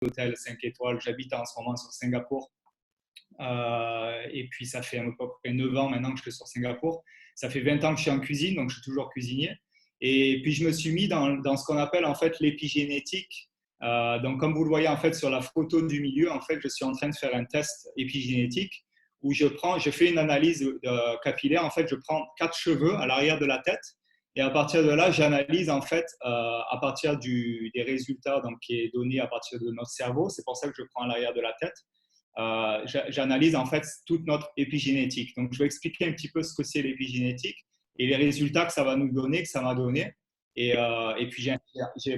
d'hôtel 5 étoiles. J'habite en ce moment sur Singapour. Et puis, ça fait à peu près 9 ans maintenant que je suis sur Singapour. Ça fait 20 ans que je suis en cuisine, donc je suis toujours cuisinier. Et puis, je me suis mis dans ce qu'on appelle en fait l'épigénétique. Donc, comme vous le voyez en fait sur la photo du milieu, en fait, je suis en train de faire un test épigénétique où je fais une analyse capillaire. En fait, je prends 4 cheveux à l'arrière de la tête et à partir de là, j'analyse en fait à partir des résultats donc, qui est donné à partir de notre cerveau. C'est pour ça que je prends à l'arrière de la tête. J'analyse en fait toute notre épigénétique. Donc, je vais expliquer un petit peu ce que c'est l'épigénétique et les résultats que ça va nous donner, que ça m'a donné. Et puis,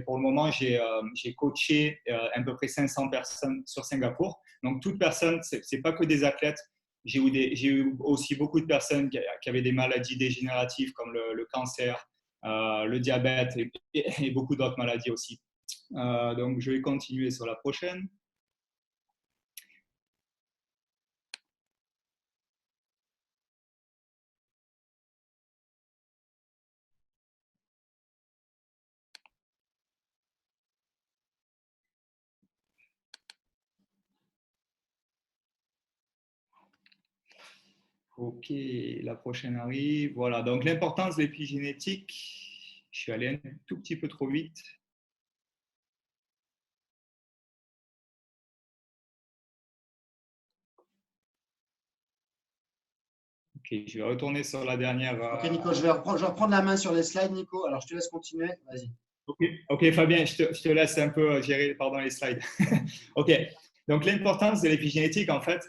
pour le moment, j'ai coaché à peu près 500 personnes sur Singapour. Donc, toute personne, c'est pas que des athlètes. J'ai eu aussi beaucoup de personnes qui avaient des maladies dégénératives comme le cancer, le diabète et beaucoup d'autres maladies aussi. Donc, je vais continuer sur la prochaine. Ok, la prochaine arrive. Voilà, donc l'importance de l'épigénétique. Je suis allé un tout petit peu trop vite. Ok, je vais retourner sur la dernière. Ok, Nico, je vais reprendre la main sur les slides, Nico. Alors, je te laisse continuer. Vas-y. Ok, Fabien, je te laisse un peu gérer les slides. Ok, donc l'importance de l'épigénétique, en fait,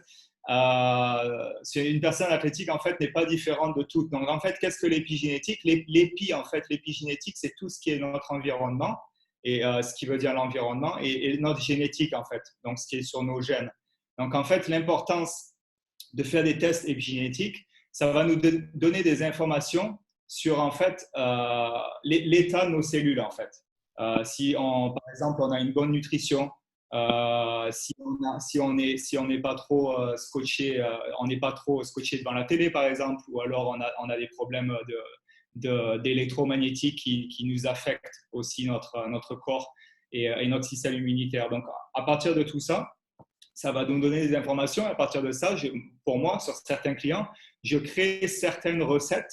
c'est une personne athlétique, en fait, n'est pas différente de toutes. Donc, en fait, qu'est-ce que l'épigénétique? En fait, l'épigénétique, c'est tout ce qui est notre environnement, et ce qui veut dire l'environnement, et notre génétique, en fait, donc ce qui est sur nos gènes. Donc, en fait, l'importance de faire des tests épigénétiques, ça va nous donner des informations sur en fait l'état de nos cellules en fait. Si par exemple on a une bonne nutrition, si on n'est pas trop scotché, on n'est pas trop scotché devant la télé par exemple, ou alors on a des problèmes d'électromagnétique qui nous affectent aussi notre corps et notre système immunitaire. Donc à partir de tout ça, ça va nous donner des informations. À partir de ça, pour moi, sur certains clients, je crée certaines recettes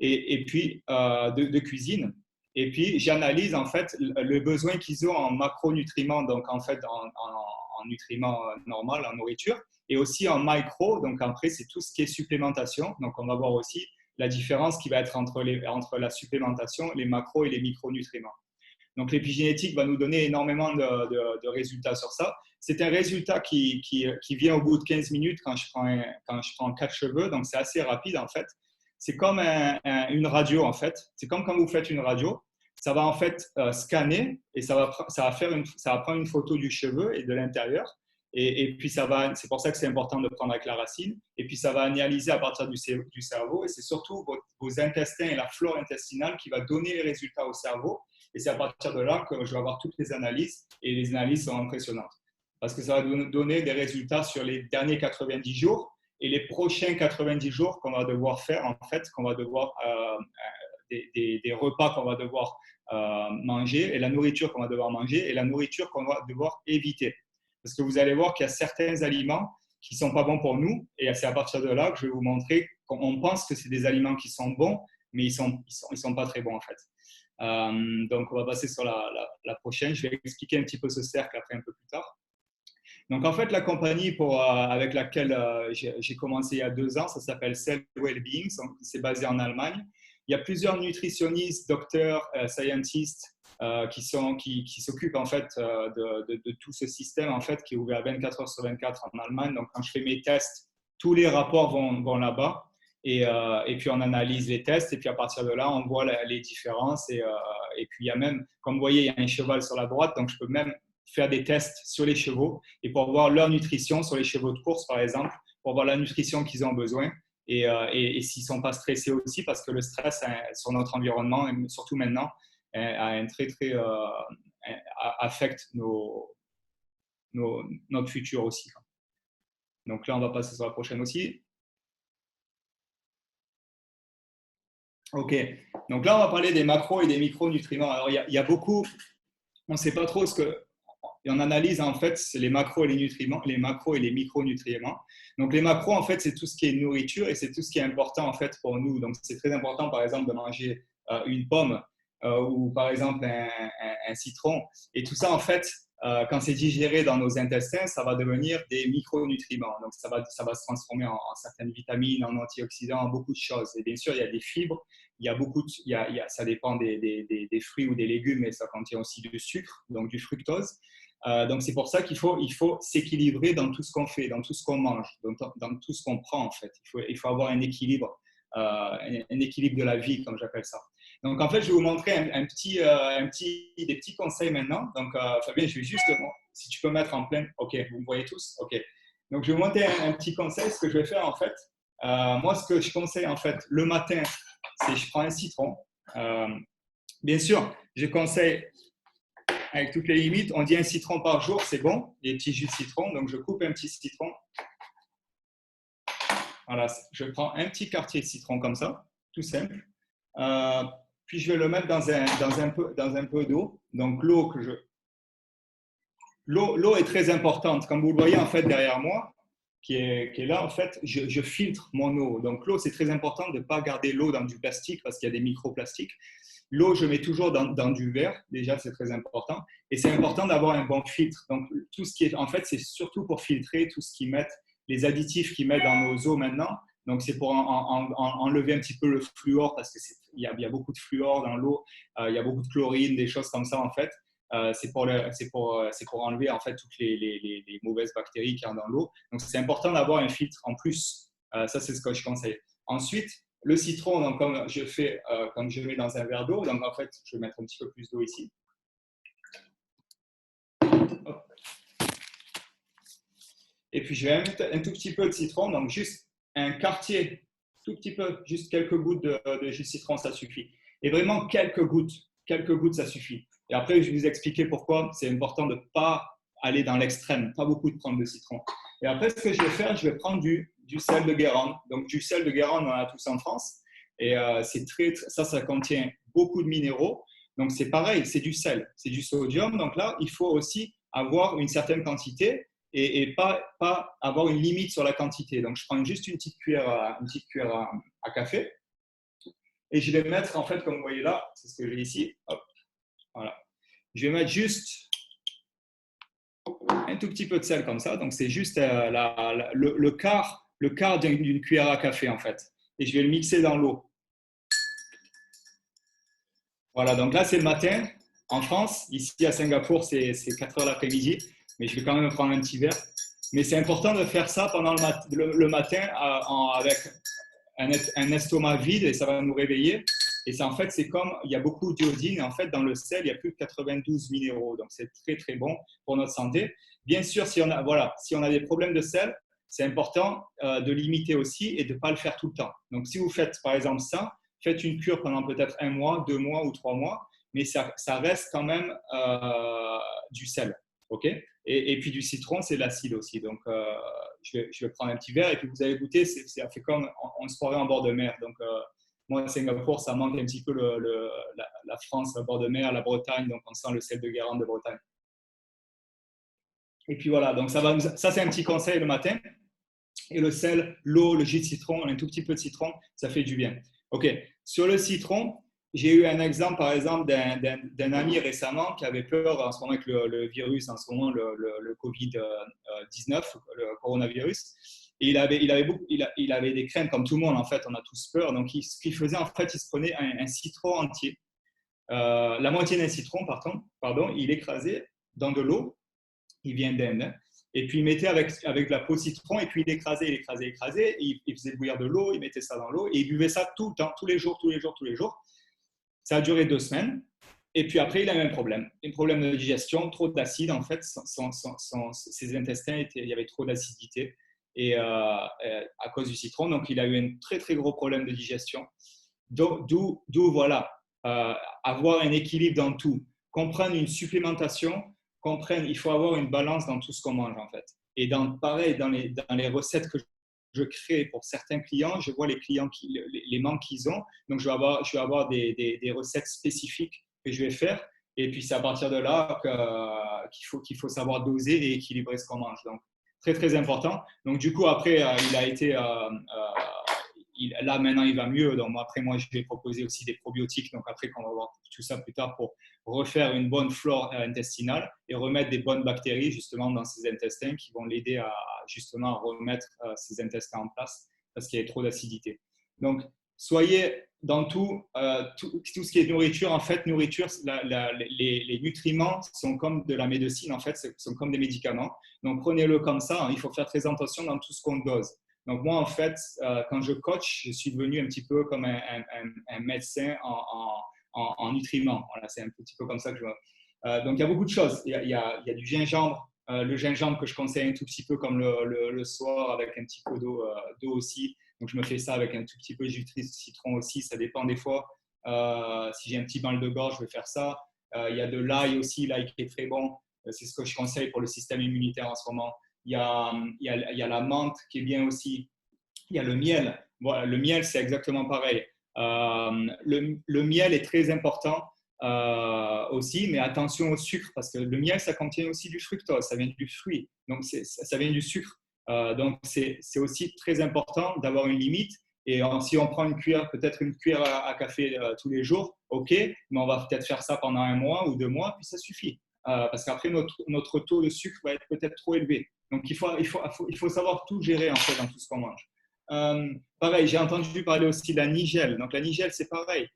et puis de cuisine. Et puis, j'analyse en fait le besoin qu'ils ont en macronutriments, donc en fait en nutriments normaux, en nourriture, et aussi en micro. Donc après, c'est tout ce qui est supplémentation. Donc on va voir aussi la différence qui va être entre la supplémentation, les macros et les micronutriments. Donc l'épigénétique va nous donner énormément de résultats sur ça. C'est un résultat qui vient au bout de 15 minutes quand je prends 4 cheveux, donc c'est assez rapide en fait. C'est comme une radio en fait. C'est comme quand vous faites une radio. Ça va en fait scanner et ça va prendre une photo du cheveu et de l'intérieur. Et puis c'est pour ça que c'est important de prendre avec la racine. Et puis ça va analyser à partir du cerveau. Et c'est surtout vos intestins et la flore intestinale qui va donner les résultats au cerveau. Et c'est à partir de là que je vais avoir toutes les analyses et les analyses sont impressionnantes. Parce que ça va nous donner des résultats sur les derniers 90 jours et les prochains 90 jours qu'on va devoir faire, en fait, qu'on va devoir, des repas qu'on va devoir manger et la nourriture qu'on va devoir manger et la nourriture qu'on va devoir éviter. Parce que vous allez voir qu'il y a certains aliments qui ne sont pas bons pour nous et c'est à partir de là que je vais vous montrer qu'on pense que c'est des aliments qui sont bons, mais ils ne sont pas très bons en fait. Donc, on va passer sur la prochaine. Je vais expliquer un petit peu ce cercle après un peu plus tard. Donc, en fait, la compagnie avec laquelle j'ai commencé il y a 2 ans, ça s'appelle Cell Wellbeing. C'est basé en Allemagne. Il y a plusieurs nutritionnistes, docteurs, scientists qui s'occupent en fait de tout ce système en fait qui est ouvert 24 heures sur 24 en Allemagne. Donc, quand je fais mes tests, tous les rapports vont là-bas. Et puis, on analyse les tests. Et puis, à partir de là, on voit les différences. Et puis, il y a même, comme vous voyez, il y a un cheval sur la droite. Donc, je peux même faire des tests sur les chevaux et pour voir leur nutrition sur les chevaux de course, par exemple, pour voir la nutrition qu'ils ont besoin et s'ils ne sont pas stressés aussi, parce que le stress sur notre environnement, et surtout maintenant, a un affecte notre futur aussi. Donc là, on va passer sur la prochaine aussi. Ok, donc là, on va parler des macros et des micronutriments. Alors, il y a beaucoup, on ne sait pas trop et on analyse en fait les macros et les nutriments, les macros et les micronutriments. Donc les macros, en fait, c'est tout ce qui est nourriture et c'est tout ce qui est important en fait pour nous. Donc c'est très important, par exemple, de manger une pomme ou par exemple un citron. Et tout ça, en fait, quand c'est digéré dans nos intestins, ça va devenir des micronutriments. Donc ça va se transformer en certaines vitamines, en antioxydants, en beaucoup de choses. Et bien sûr, il y a des fibres. Il y a beaucoup ça dépend des fruits ou des légumes, mais ça contient aussi du sucre, donc du fructose. Donc c'est pour ça qu'il faut s'équilibrer dans tout ce qu'on fait, dans tout ce qu'on mange, dans tout ce qu'on prend en fait. Il faut avoir un équilibre de la vie, comme j'appelle ça. Donc en fait, je vais vous montrer des petits conseils maintenant. Donc Fabien, je vais juste, si tu peux mettre en plein, ok, vous me voyez tous, ok. Donc je vais vous montrer un petit conseil. Ce que je vais faire en fait, moi ce que je conseille en fait le matin, c'est je prends un citron. Bien sûr, je conseille avec toutes les limites, on dit un citron par jour, c'est bon, des petits jus de citron. Donc, je coupe un petit citron. Voilà, je prends un petit quartier de citron comme ça, tout simple. Puis, je vais le mettre dans un peu d'eau. Donc, l'eau est très importante. Comme vous le voyez, en fait, derrière moi, qui est là, en fait, je filtre mon eau. Donc, l'eau, c'est très important de ne pas garder l'eau dans du plastique parce qu'il y a des microplastiques. L'eau, je mets toujours dans du verre. Déjà, c'est très important. Et c'est important d'avoir un bon filtre. Donc, tout ce qui est, en fait, c'est surtout pour filtrer tout ce qu'ils mettent, les additifs qu'ils mettent dans nos eaux maintenant. Donc, c'est pour enlever un petit peu le fluor parce qu'il y a beaucoup de fluor dans l'eau. Il y a beaucoup de chlorine, des choses comme ça, en fait. C'est pour enlever, en fait, toutes les mauvaises bactéries qu'il y a dans l'eau. Donc, c'est important d'avoir un filtre en plus. Ça, c'est ce que je conseille. Ensuite, le citron, donc, comme je mets dans un verre d'eau, donc en fait, je vais mettre un petit peu plus d'eau ici. Hop. Et puis, je vais mettre un tout petit peu de citron, donc juste un quartier, tout petit peu, juste quelques gouttes de jus de citron, ça suffit. Et vraiment quelques gouttes, ça suffit. Et après, je vais vous expliquer pourquoi c'est important de ne pas aller dans l'extrême, pas beaucoup de prendre de citron. Et après, ce que je vais faire, je vais prendre du sel de Guérande. Donc, du sel de Guérande, on en a tous en France. Et ça contient beaucoup de minéraux. Donc, c'est pareil, c'est du sel, c'est du sodium. Donc là, il faut aussi avoir une certaine quantité et pas avoir une limite sur la quantité. Donc, je prends juste une petite cuillère à café et je vais mettre, en fait, comme vous voyez là, c'est ce que j'ai ici. Hop, voilà. Je vais mettre juste un tout petit peu de sel comme ça. Donc, c'est juste le quart d'une cuillère à café, en fait. Et je vais le mixer dans l'eau. Voilà, donc là, c'est le matin en France. Ici, à Singapour, c'est 4 heures l'après-midi. Mais je vais quand même prendre un petit verre. Mais c'est important de faire ça pendant le matin avec un estomac vide et ça va nous réveiller. Et ça, en fait, c'est comme, il y a beaucoup d'iodine. Et en fait, dans le sel, il y a plus de 92 minéraux. Donc, c'est très, très bon pour notre santé. Bien sûr, si on a des problèmes de sel, c'est important de limiter aussi et de ne pas le faire tout le temps. Donc, si vous faites, par exemple, ça, faites une cure pendant peut-être 1 mois, 2 mois ou 3 mois, mais ça reste quand même du sel. Okay, et puis du citron, c'est l'acide aussi. Donc, je vais prendre un petit verre et puis vous allez goûter. Ça fait comme on se croirait en bord de mer. Donc, moi, à Singapour, ça manque un petit peu la France, le bord de mer, la Bretagne. Donc, on sent le sel de Guérande de Bretagne. Et puis voilà, donc ça c'est un petit conseil le matin. Et le sel, l'eau, le jus de citron, un tout petit peu de citron, ça fait du bien. OK, sur le citron, j'ai eu un exemple, par exemple, d'un ami récemment qui avait peur en ce moment avec le virus, en ce moment, le Covid-19, le coronavirus. Et il avait des craintes comme tout le monde, en fait, on a tous peur. Donc, ce qu'il faisait, en fait, il se prenait un citron entier, la moitié d'un citron, pardon, il écrasait dans de l'eau, il vient d'Inde, et puis il mettait avec de la peau de citron, et puis il écrasait, et il faisait bouillir de l'eau, il mettait ça dans l'eau, et il buvait ça tout le temps, tous les jours. Ça a duré 2 semaines. Et puis après, il a eu un problème de digestion, trop d'acide en fait. Ses intestins, il y avait trop d'acidité et à cause du citron. Donc, il a eu un très, très gros problème de digestion. D'où voilà, avoir un équilibre dans tout. Comprendre une supplémentation, il faut avoir une balance dans tout ce qu'on mange en fait. Et pareil, dans les recettes que je crée pour certains clients, je vois les manques qu'ils ont. Donc, je vais avoir des recettes spécifiques que je vais faire. Et puis, c'est à partir de là qu'il faut savoir doser et équilibrer ce qu'on mange. Donc, très, très important. Donc, du coup, après, il a été… là, maintenant, il va mieux. Donc, après, moi, je vais proposer aussi des probiotiques. Donc, après, quand on va voir tout ça plus tard pour refaire une bonne flore intestinale et remettre des bonnes bactéries, justement, dans ses intestins qui vont l'aider à, justement, à remettre ses intestins en place parce qu'il y a trop d'acidité. Donc, soyez dans tout ce qui est nourriture. En fait, nourriture, les nutriments sont comme de la médecine, en fait, sont comme des médicaments. Donc, prenez-le comme ça. Hein. Il faut faire très attention dans tout ce qu'on dose. Donc, moi, en fait, quand je coach, je suis devenu un petit peu comme un médecin en nutriments. Voilà, c'est un petit peu comme ça que je vois. Donc, il y a beaucoup de choses. Il y a du gingembre. Le gingembre que je conseille un tout petit peu comme le soir avec un petit peu d'eau aussi. Donc, je me fais ça avec un tout petit peu de jus de citron aussi. Ça dépend des fois. Si j'ai un petit mal de gorge, je vais faire ça. Il y a de l'ail aussi, l'ail qui est très bon. C'est ce que je conseille pour le système immunitaire en ce moment. Il y a la menthe qui est bien aussi. Il y a le miel. Voilà, le miel, c'est exactement pareil. Le miel est très important aussi, mais attention au sucre, parce que le miel, ça contient aussi du fructose, ça vient du fruit, donc ça vient du sucre. Donc, c'est aussi très important d'avoir une limite. Et si on prend une cuillère, peut-être une cuillère à café tous les jours, OK, mais on va peut-être faire ça pendant 1 mois ou 2 mois, puis ça suffit. Parce qu'après, notre taux de sucre va être peut-être trop élevé. Donc, il faut savoir tout gérer en fait dans tout ce qu'on mange. Pareil, j'ai entendu parler aussi de la nigelle. Donc, la nigelle, c'est pareil.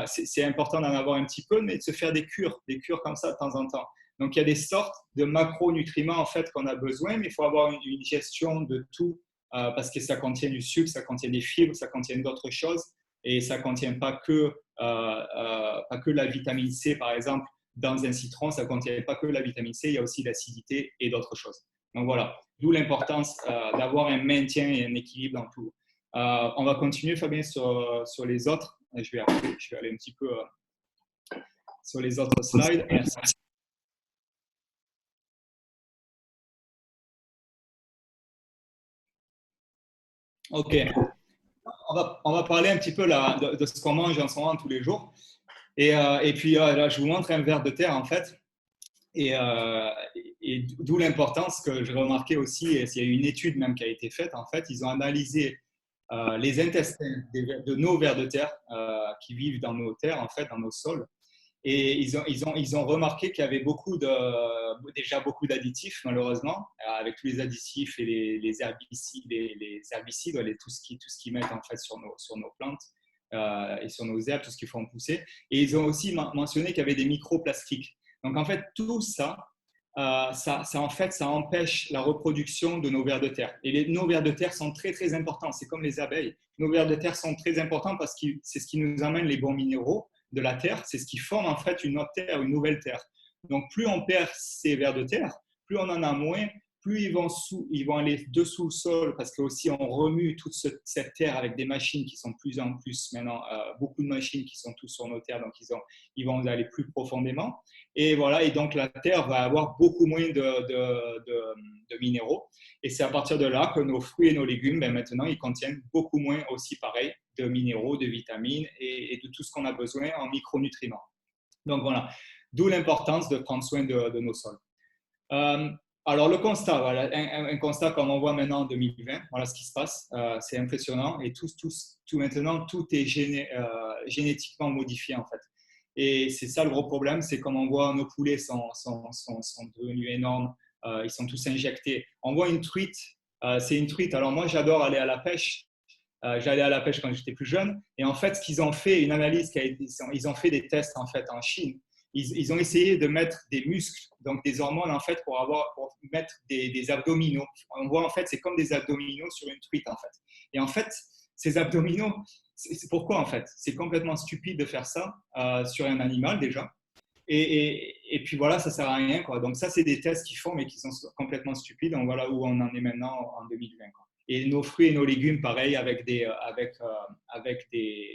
C'est important d'en avoir un petit peu, mais de se faire des cures comme ça de temps en temps. Donc, il y a des sortes de macronutriments en fait qu'on a besoin, mais il faut avoir une gestion de tout parce que ça contient du sucre, ça contient des fibres, ça contient d'autres choses et ça ne contient pas que la vitamine C, par exemple, dans un citron, ça ne contient pas que la vitamine C, il y a aussi l'acidité et d'autres choses. Donc voilà, d'où l'importance d'avoir un maintien et un équilibre dans tout. On va continuer, Fabien, sur les autres. Je vais aller un petit peu sur les autres slides. Merci. OK. On va parler un petit peu là, de ce qu'on mange en ce moment tous les jours. Et puis là, je vous montre un ver de terre en fait. Et d'où l'importance que j'ai remarqué aussi, et il y a une étude même qui a été faite, en fait, ils ont analysé les intestins de nos vers de terre qui vivent dans nos terres, en fait, dans nos sols. Et ils ont remarqué qu'il y avait déjà beaucoup d'additifs, malheureusement, avec tous les additifs et les herbicides, tout ce qu'ils mettent en fait sur nos plantes et sur nos herbes, tout ce qu'ils font pousser. Et ils ont aussi mentionné qu'il y avait des microplastiques. Donc en fait, tout ça, en fait, ça empêche la reproduction de nos vers de terre. Et nos vers de terre sont très, très importants. C'est comme les abeilles. Nos vers de terre sont très importants parce que c'est ce qui nous amène les bons minéraux de la terre, c'est ce qui forme en fait une autre terre, une nouvelle terre. Donc plus on perd ces vers de terre, plus on en a moins, plus ils vont aller dessous le sol parce que aussi on remue toute cette terre avec des machines qui sont de plus en plus maintenant, beaucoup de machines qui sont tous sur nos terres, donc ils vont aller plus profondément. Et voilà, et donc la terre va avoir beaucoup moins de minéraux. Et c'est à partir de là que nos fruits et nos légumes, maintenant, ils contiennent beaucoup moins aussi pareil de minéraux, de vitamines et de tout ce qu'on a besoin en micronutriments. Donc voilà, d'où l'importance de prendre soin de nos sols. Alors le constat, voilà, un constat comme on voit maintenant en 2020, voilà ce qui se passe, c'est impressionnant et tout maintenant, tout est génétiquement modifié en fait. Et c'est ça le gros problème, c'est comme on voit nos poulets sont devenus énormes, ils sont tous injectés. On voit une truite, c'est une truite. Alors moi j'adore aller à la pêche. J'allais à la pêche quand j'étais plus jeune. Et en fait, ce qu'ils ont fait, une analyse ils ont fait des tests en fait en Chine. Ils ont essayé de mettre des muscles, donc des hormones en fait pour mettre des abdominaux. On voit en fait, c'est comme des abdominaux sur une truite en fait. Et en fait, ces abdominaux, c'est pourquoi en fait? C'est complètement stupide de faire ça sur un animal déjà. Et puis voilà, ça sert à rien quoi. Donc ça, c'est des tests qu'ils font mais qui sont complètement stupides. Donc voilà où on en est maintenant en 2020 quoi. Et nos fruits et nos légumes, pareil, avec des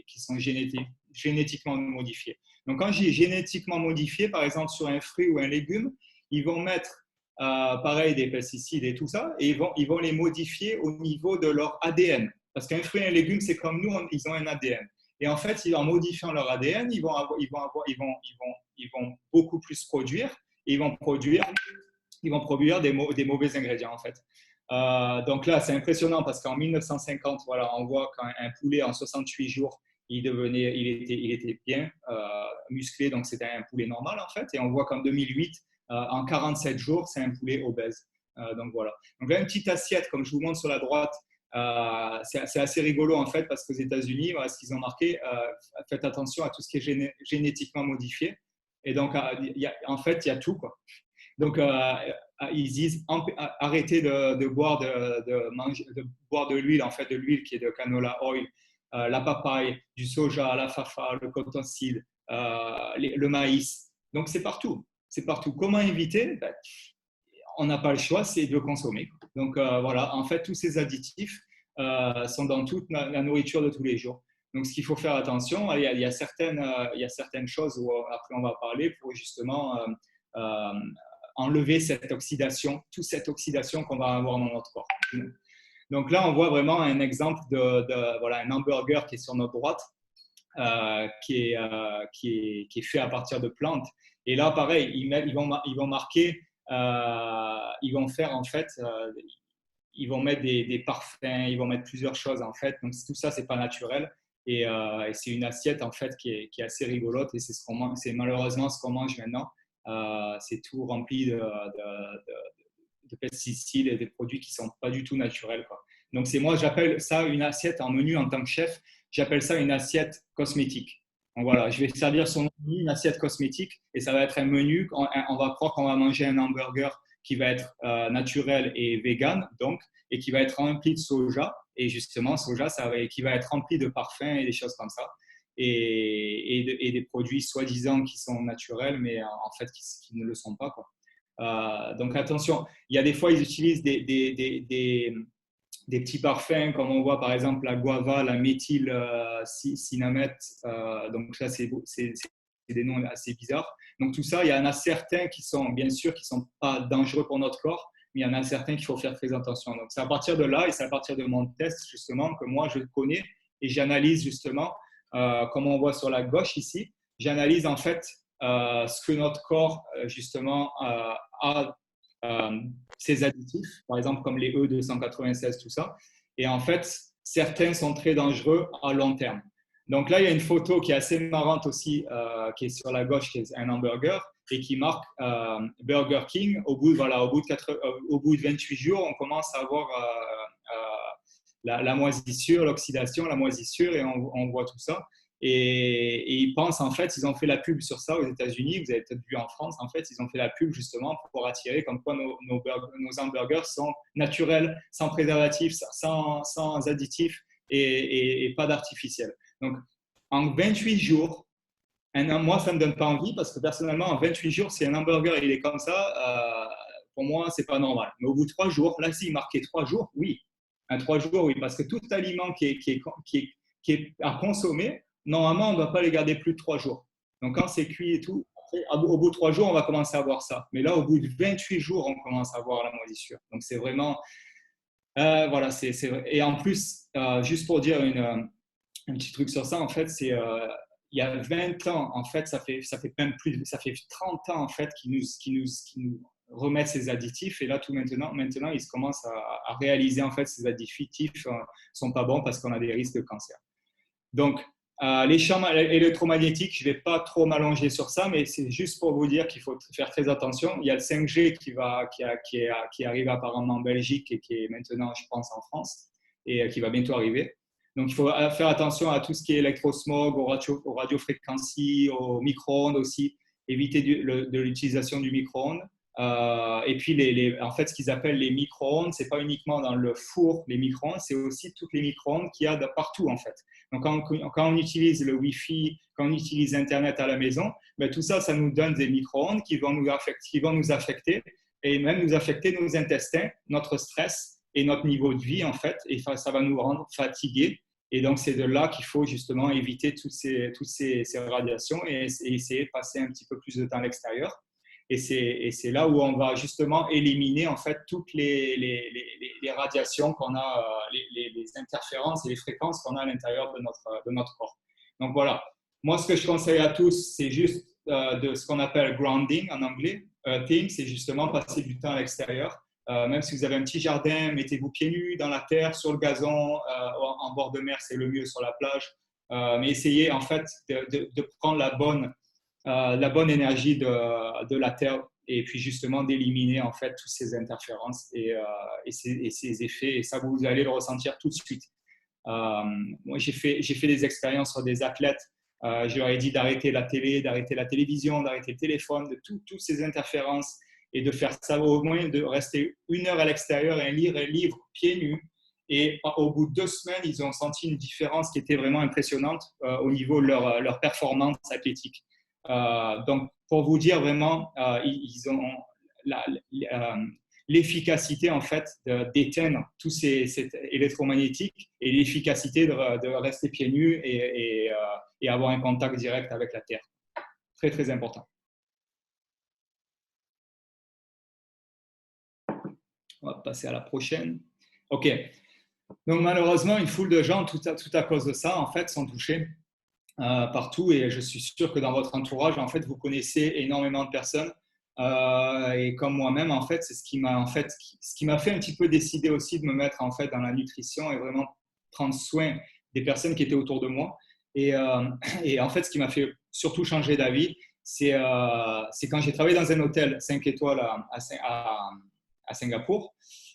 qui sont génétiquement modifiés. Donc, quand j'ai génétiquement modifié, par exemple, sur un fruit ou un légume, ils vont mettre, pareil, des pesticides et tout ça, et ils vont les modifier au niveau de leur ADN. Parce qu'un fruit et un légume, c'est comme nous, ils ont un ADN. Et en fait, en modifiant leur ADN, ils vont beaucoup plus produire. Et ils vont produire des mauvais ingrédients, en fait. Donc là, c'est impressionnant parce qu'en 1950, voilà, on voit qu'un poulet en 68 jours, il était bien musclé, donc c'était un poulet normal, en fait. Et on voit qu'en 2008, en 47 jours, c'est un poulet obèse. Donc voilà. Donc là, une petite assiette, comme je vous montre sur la droite, c'est assez rigolo en fait parce qu'aux États-Unis, voilà, ce qu'ils ont marqué, faites attention à tout ce qui est génétiquement modifié. Et donc, en fait, il y a tout, quoi. Donc, ils disent arrêtez de boire de boire de l'huile, en fait, de l'huile qui est de canola oil, la papaye, du soja, la fafa, le cottonseed, le maïs. Donc, c'est partout. C'est partout. Comment éviter? Ben, on n'a pas le choix, c'est de le consommer. Donc voilà, en fait, tous ces additifs sont dans toute la nourriture de tous les jours. Donc, ce qu'il faut faire attention, il y a certaines choses où après on va parler pour justement enlever cette oxydation, toute cette oxydation qu'on va avoir dans notre corps. Donc là, on voit vraiment un exemple voilà, un hamburger qui est sur notre droite, qui est fait à partir de plantes. Et là, pareil, ils vont marquer, ils vont faire en fait, ils vont mettre des parfums, ils vont mettre plusieurs choses en fait. Donc tout ça, c'est pas naturel. Et c'est une assiette en fait qui est assez rigolote et c'est malheureusement ce qu'on mange maintenant. C'est tout rempli de pesticides et des produits qui sont pas du tout naturels, quoi. Donc j'appelle ça une assiette en menu en tant que chef. J'appelle ça une assiette cosmétique. Donc voilà, je vais servir son menu, une assiette cosmétique, et ça va être un menu. On va croire qu'on va manger un hamburger qui va être naturel et vegan, donc, et qui va être rempli de soja. Et justement, soja, qui va être rempli de parfums et des choses comme ça. Et des produits soi-disant qui sont naturels, mais en fait qui ne le sont pas, quoi. Donc attention, il y a des fois, ils utilisent des petits parfums, comme on voit par exemple la guava, la méthyle cinnamate. Donc ça, c'est des noms assez bizarres. Donc tout ça, il y en a certains qui sont, bien sûr, qui ne sont pas dangereux pour notre corps, mais il y en a certains qu'il faut faire très attention. Donc c'est à partir de là et c'est à partir de mon test, justement, que moi, je connais et j'analyse justement, comme on voit sur la gauche ici, j'analyse en fait ce que notre corps, justement, a ces additifs, par exemple comme les E296, tout ça. Et en fait, certains sont très dangereux à long terme. Donc là, il y a une photo qui est assez marrante aussi, qui est sur la gauche, qui est un hamburger, et qui marque Burger King. Au bout de 28 jours, on commence à avoir la moisissure, l'oxydation, la moisissure, et on voit tout ça. Et ils pensent, en fait, ils ont fait la pub sur ça aux États-Unis, vous avez peut-être vu en France, en fait, ils ont fait la pub justement pour attirer comme quoi nos hamburgers sont naturels, sans préservatifs, sans additifs et pas d'artificiel. Donc, en 28 jours, moi, ça ne me donne pas envie parce que personnellement, en 28 jours, si un hamburger il est comme ça, pour moi, c'est pas normal. Mais au bout de 3 jours, là, s'il marquait 3 jours, oui. 3 jours, oui, parce que tout aliment qui est à consommer, normalement, on ne doit pas les garder plus de 3 jours. Donc, quand c'est cuit et tout, au bout de 3 jours, on va commencer à voir ça. Mais là, au bout de 28 jours, on commence à voir la moisissure. Donc, c'est vraiment… voilà, et en plus, juste pour dire un petit truc sur ça, en fait, c'est… il y a 20 ans, en fait, ça fait même plus, ça fait 30 ans, en fait, qu'ils nous remettent ces additifs. Et là, tout maintenant, ils commencent à réaliser, en fait, ces additifs ne sont pas bons parce qu'on a des risques de cancer. Donc, les champs électromagnétiques, je ne vais pas trop m'allonger sur ça, mais c'est juste pour vous dire qu'il faut faire très attention. Il y a le 5G qui arrive apparemment en Belgique et qui est maintenant, je pense, en France et qui va bientôt arriver. Donc, il faut faire attention à tout ce qui est électrosmog, aux radiofréquencies, aux micro-ondes aussi, éviter de l'utilisation du micro-ondes. Et puis, en fait, ce qu'ils appellent les micro-ondes, ce n'est pas uniquement dans le four, les micro-ondes, c'est aussi toutes les micro-ondes qu'il y a partout, en fait. Donc, quand on utilise le Wi-Fi, quand on utilise Internet à la maison, ben, tout ça, ça nous donne des micro-ondes qui vont nous affecter et même nous affecter nos intestins, notre stress et notre niveau de vie, en fait. Et ça va nous rendre fatigués. Et donc, c'est de là qu'il faut justement éviter toutes ces radiations et essayer de passer un petit peu plus de temps à l'extérieur. Et c'est là où on va justement éliminer en fait toutes les radiations qu'on a, les interférences et les fréquences qu'on a à l'intérieur de notre corps. Donc voilà, moi ce que je conseille à tous, c'est juste de ce qu'on appelle grounding en anglais. Earthing, c'est justement passer du temps à l'extérieur. Même si vous avez un petit jardin, mettez-vous pieds nus dans la terre, sur le gazon, en bord de mer, c'est le mieux sur la plage. Mais essayez en fait de prendre la bonne énergie de la terre et puis justement d'éliminer en fait toutes ces interférences et ces effets. Et ça, vous allez le ressentir tout de suite. Moi, j'ai fait des expériences sur des athlètes. Je leur ai dit d'arrêter la télé, d'arrêter la télévision, d'arrêter le téléphone, de toutes ces interférences et de faire ça au moins de rester 1 heure à l'extérieur et lire un livre pieds nus. Et au bout de 2 semaines, ils ont senti une différence qui était vraiment impressionnante au niveau de leur performance athlétique. Donc, pour vous dire vraiment, ils ont l'efficacité en fait d'éteindre tous ces électromagnétiques et l'efficacité de rester pieds nus et avoir un contact direct avec la terre. Très, très important. On va passer à la prochaine. OK. Donc, malheureusement, une foule de gens, tout à cause de ça, en fait, sont touchés partout. Et je suis sûr que dans votre entourage, en fait, vous connaissez énormément de personnes. Et comme moi-même, en fait, c'est ce qui m'a fait un petit peu décider aussi de me mettre en fait dans la nutrition et vraiment prendre soin des personnes qui étaient autour de moi. Et en fait, ce qui m'a fait surtout changer d'avis, c'est quand j'ai travaillé dans un hôtel 5 étoiles à Singapour.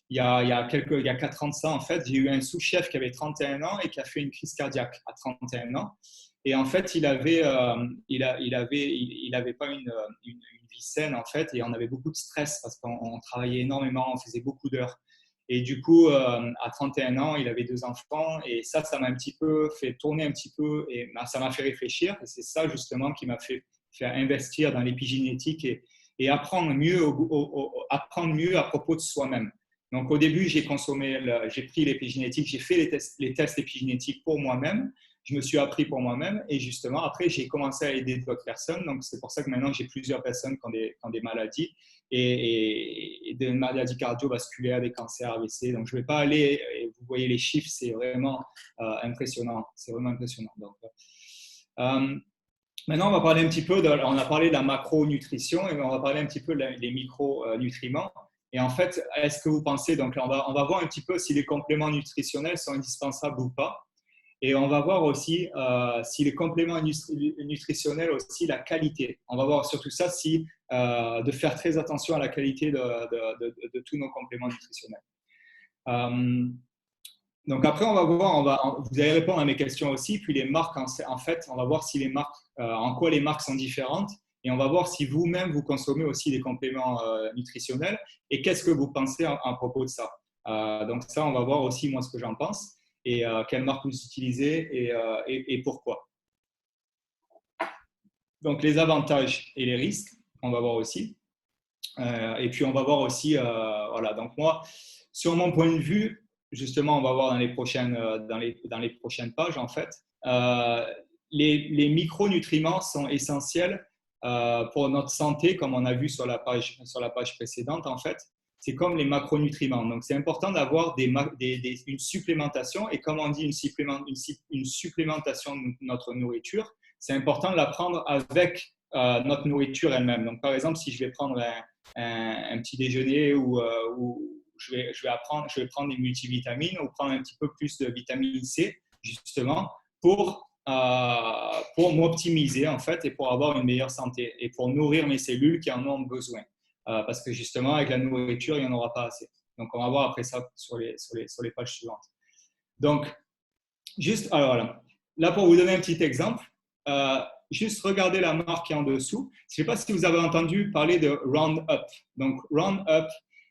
Il y a 4 ans de ça, en fait, j'ai eu un sous-chef qui avait 31 ans et qui a fait une crise cardiaque à 31 ans. Et en fait, il avait pas une vie saine, en fait, et on avait beaucoup de stress parce qu'on travaillait énormément, on faisait beaucoup d'heures. Et du coup, à 31 ans, il avait 2 enfants, et ça m'a un petit peu fait tourner un petit peu, et ça m'a fait réfléchir. Et c'est ça, justement, qui m'a fait investir dans l'épigénétique et apprendre mieux à propos de soi-même. Donc, au début, j'ai pris l'épigénétique, j'ai fait les tests épigénétiques pour moi-même. Je me suis appris pour moi-même et justement, après, j'ai commencé à aider d'autres personnes. Donc, c'est pour ça que maintenant, j'ai plusieurs personnes qui ont des maladies et des maladies cardiovasculaires, des cancers, AVC. Donc, je ne vais pas aller, et vous voyez les chiffres, c'est vraiment impressionnant. C'est vraiment impressionnant. Donc, maintenant, on va parler un petit peu, on a parlé de la macronutrition et on va parler un petit peu des micronutriments. Et en fait, est-ce que vous pensez, donc on va voir un petit peu si les compléments nutritionnels sont indispensables ou pas. Et on va voir aussi si les compléments nutritionnels, aussi la qualité. On va voir surtout ça, de faire très attention à la qualité de tous nos compléments nutritionnels. Donc après, on va voir, vous allez répondre à mes questions aussi, puis les marques, en fait, on va voir si les marques, en quoi les marques sont différentes. Et on va voir si vous-même, vous consommez aussi des compléments nutritionnels et qu'est-ce que vous pensez à propos de ça. Donc ça, on va voir aussi moi ce que j'en pense et quelle marque vous utilisez et pourquoi. Donc les avantages et les risques, on va voir aussi. Et puis on va voir aussi, voilà, donc moi, sur mon point de vue, justement, on va voir dans les prochaines pages en fait, les micronutriments sont essentiels pour notre santé, comme on a vu sur la page précédente, en fait, c'est comme les macronutriments. Donc, c'est important d'avoir une supplémentation. Et comme on dit, une supplémentation de notre nourriture, c'est important de la prendre avec notre nourriture elle-même. Donc, par exemple, si je vais prendre un petit déjeuner où je vais prendre des multivitamines ou prendre un petit peu plus de vitamine C, justement, pour m'optimiser en fait et pour avoir une meilleure santé et pour nourrir mes cellules qui en ont besoin. Parce que justement, avec la nourriture, il n'y en aura pas assez. Donc, on va voir après ça sur les pages suivantes. Donc, alors là, pour vous donner un petit exemple, juste regardez la marque qui est en dessous. Je ne sais pas si vous avez entendu parler de Roundup. Donc, Roundup,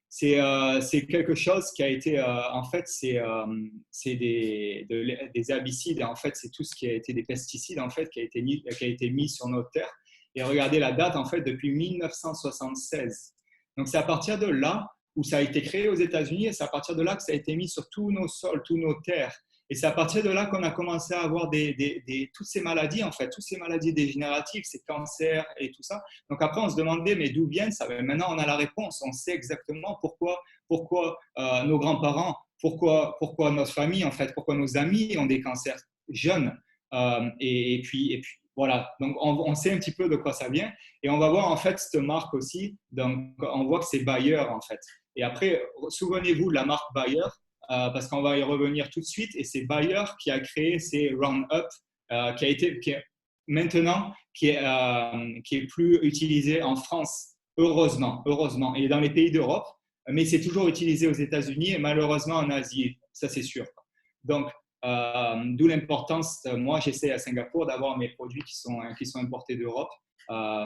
c'est quelque chose qui a été, en fait, c'est des herbicides. En fait, c'est tout ce qui a été des pesticides, en fait, qui a été mis sur notre terre. Et regardez la date, en fait, depuis 1976. Donc, c'est à partir de là où ça a été créé aux États-Unis et c'est à partir de là que ça a été mis sur tous nos sols, toutes nos terres. Et c'est à partir de là qu'on a commencé à avoir toutes ces maladies, en fait, toutes ces maladies dégénératives, ces cancers et tout ça. Donc après, on se demandait, mais d'où viennent ça? Maintenant, on a la réponse. On sait exactement pourquoi nos grands-parents, pourquoi notre famille, en fait, pourquoi nos amis ont des cancers jeunes. Et puis, voilà. Donc, on sait un petit peu de quoi ça vient. Et on va voir, en fait, cette marque aussi. Donc, on voit que c'est Bayer, en fait. Et après, souvenez-vous de la marque Bayer, parce qu'on va y revenir tout de suite. Et c'est Bayer qui a créé ces Roundup, maintenant, qui est plus utilisé en France, heureusement, heureusement, et dans les pays d'Europe. Mais c'est toujours utilisé aux États-Unis et malheureusement en Asie, ça c'est sûr. Donc, d'où l'importance, moi j'essaie à Singapour d'avoir mes produits qui sont importés d'Europe,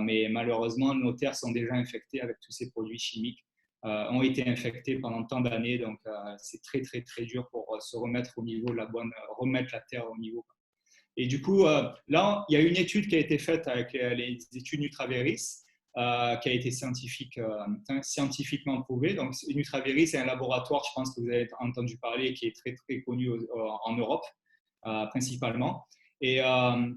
mais malheureusement nos terres sont déjà infectées avec tous ces produits chimiques, ont été infectés pendant tant d'années, donc c'est très très très dur pour se remettre au niveau de remettre la terre au niveau. Et du coup, là, il y a une étude qui a été faite avec les études Nutraveris, qui a été scientifiquement prouvée. Donc, Nutraveris, c'est un laboratoire, je pense que vous avez entendu parler, qui est très, très connu en Europe, principalement. Et en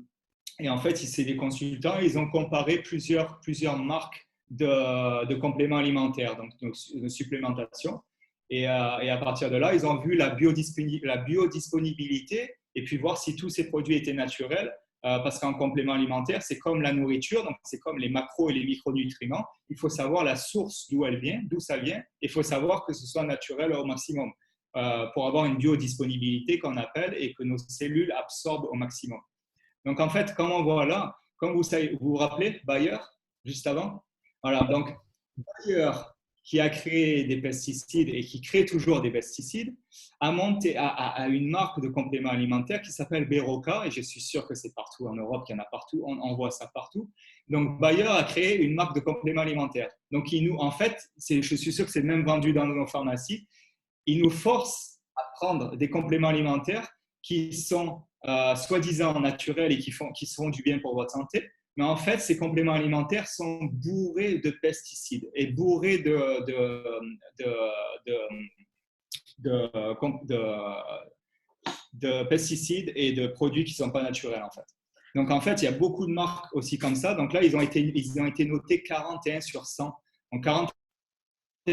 fait, c'est des consultants, ils ont comparé plusieurs marques de compléments alimentaires, donc de supplémentation. Et à partir de là, ils ont vu la biodisponibilité et puis voir si tous ces produits étaient naturels. Parce qu'en complément alimentaire, c'est comme la nourriture, donc c'est comme les macros et les micronutriments. Il faut savoir la source d'où ça vient, et il faut savoir que ce soit naturel au maximum pour avoir une biodisponibilité qu'on appelle et que nos cellules absorbent au maximum. Donc en fait, comme on voit là, comme vous vous rappelez, Bayer, juste avant, voilà, donc Bayer, qui a créé des pesticides et qui crée toujours des pesticides, a monté à une marque de compléments alimentaires qui s'appelle Beroca, et je suis sûr que c'est partout en Europe, qu'il y en a partout, on voit ça partout. Donc Bayer a créé une marque de compléments alimentaires. Donc en fait, je suis sûr que c'est même vendu dans nos pharmacies, il nous force à prendre des compléments alimentaires qui sont soi-disant naturels et qui font du bien pour votre santé. Mais en fait, ces compléments alimentaires sont bourrés de pesticides et bourrés de pesticides et de produits qui ne sont pas naturels, en fait. Donc, en fait, il y a beaucoup de marques aussi comme ça. Donc là, ils ont été notés 41 sur 100. Donc, 41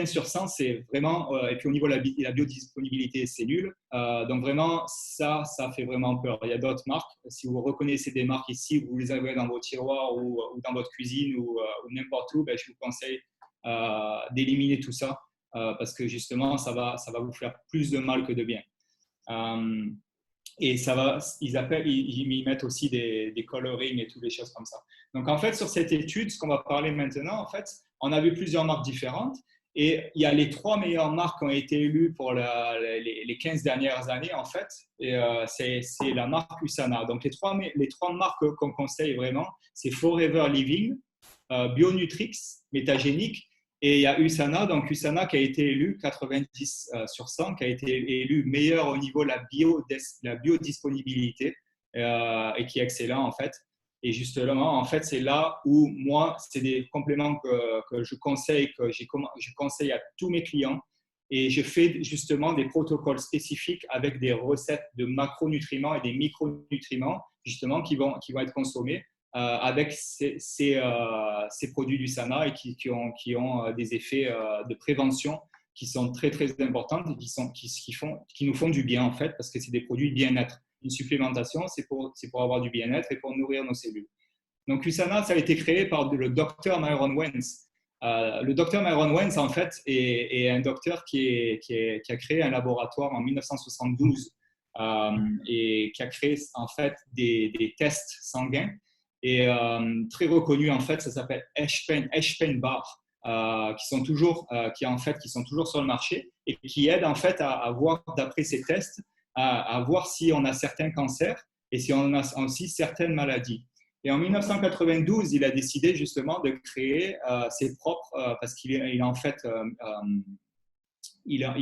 sur 100, c'est vraiment, et puis au niveau de la biodisponibilité, c'est nul. Donc vraiment, ça fait vraiment peur. Il y a d'autres marques. Si vous reconnaissez des marques ici, vous les avez dans vos tiroirs ou dans votre cuisine ou n'importe où, ben, je vous conseille d'éliminer tout ça parce que justement, ça va vous faire plus de mal que de bien. Et ils mettent aussi des colorings et toutes les choses comme ça. Donc en fait, sur cette étude, ce qu'on va parler maintenant, en fait, on a vu plusieurs marques différentes. Et il y a les 3 meilleures marques qui ont été élues pour les 15 dernières années, en fait. Et c'est la marque USANA. Donc, les trois marques qu'on conseille vraiment, c'est Forever Living, Bionutrix, Métagénique, et il y a USANA. Donc, USANA qui a été élu 90 sur 100, qui a été élu meilleur au niveau de la biodisponibilité et qui est excellent, en fait. Et justement, en fait, c'est là où moi, c'est des compléments que je conseille à tous mes clients. Et je fais justement des protocoles spécifiques avec des recettes de macronutriments et des micronutriments, justement, qui vont être consommés avec ces produits du SANA et qui ont des effets de prévention qui sont très, très importants et qui nous font du bien, en fait, parce que c'est des produits de bien-être. Une supplémentation, c'est pour avoir du bien-être et pour nourrir nos cellules. Donc, USANA, ça a été créé par le docteur Myron Wentz. Le docteur Myron Wentz, en fait, est un docteur qui a créé un laboratoire en 1972 et qui a créé, en fait, des tests sanguins. Et très reconnu, en fait, ça s'appelle Eshpen-Barr, qui sont toujours sur le marché et qui aident, en fait, à voir, d'après ces tests, à voir si on a certains cancers et si on a aussi certaines maladies. Et en 1992, il a décidé justement de créer ses propres, parce qu'il a en fait, il a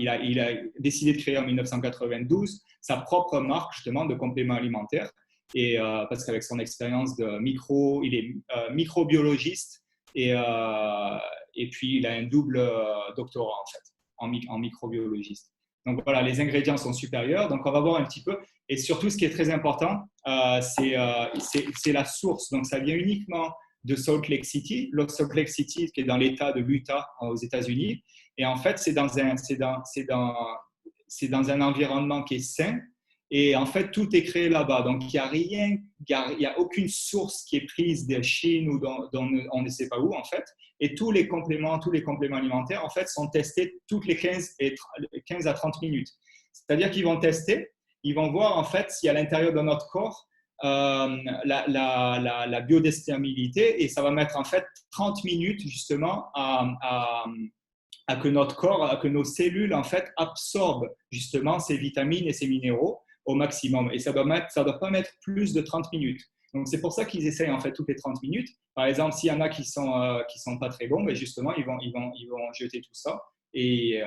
décidé de créer en 1992 sa propre marque justement de compléments alimentaires. Et parce qu'avec son expérience il est microbiologiste et puis il a un double doctorat en fait en microbiologiste. Donc voilà, les ingrédients sont supérieurs. Donc on va voir un petit peu. Et surtout, ce qui est très important, c'est la source. Donc ça vient uniquement de Salt Lake City. Salt Lake City, qui est dans l'État de l'Utah aux États-Unis. Et en fait, c'est dans un environnement qui est sain Et en fait, tout est créé là-bas. Donc, il n'y a rien, il y a aucune source qui est prise de Chine ou on ne sait pas où, en fait. Et tous les compléments alimentaires, en fait, sont testés toutes les 15 à 30 minutes. C'est-à-dire qu'ils vont tester, ils vont voir, en fait, si à l'intérieur de notre corps, la biodestabilité, et ça va mettre, en fait, 30 minutes, justement, à que notre corps, à que nos cellules, en fait, absorbent, justement, ces vitamines et ces minéraux au maximum. Et ça doit pas mettre plus de 30 minutes. Donc, c'est pour ça qu'ils essayent en fait toutes les 30 minutes. Par exemple, s'il y en a qui sont pas très bons, ben justement, ils vont jeter tout ça et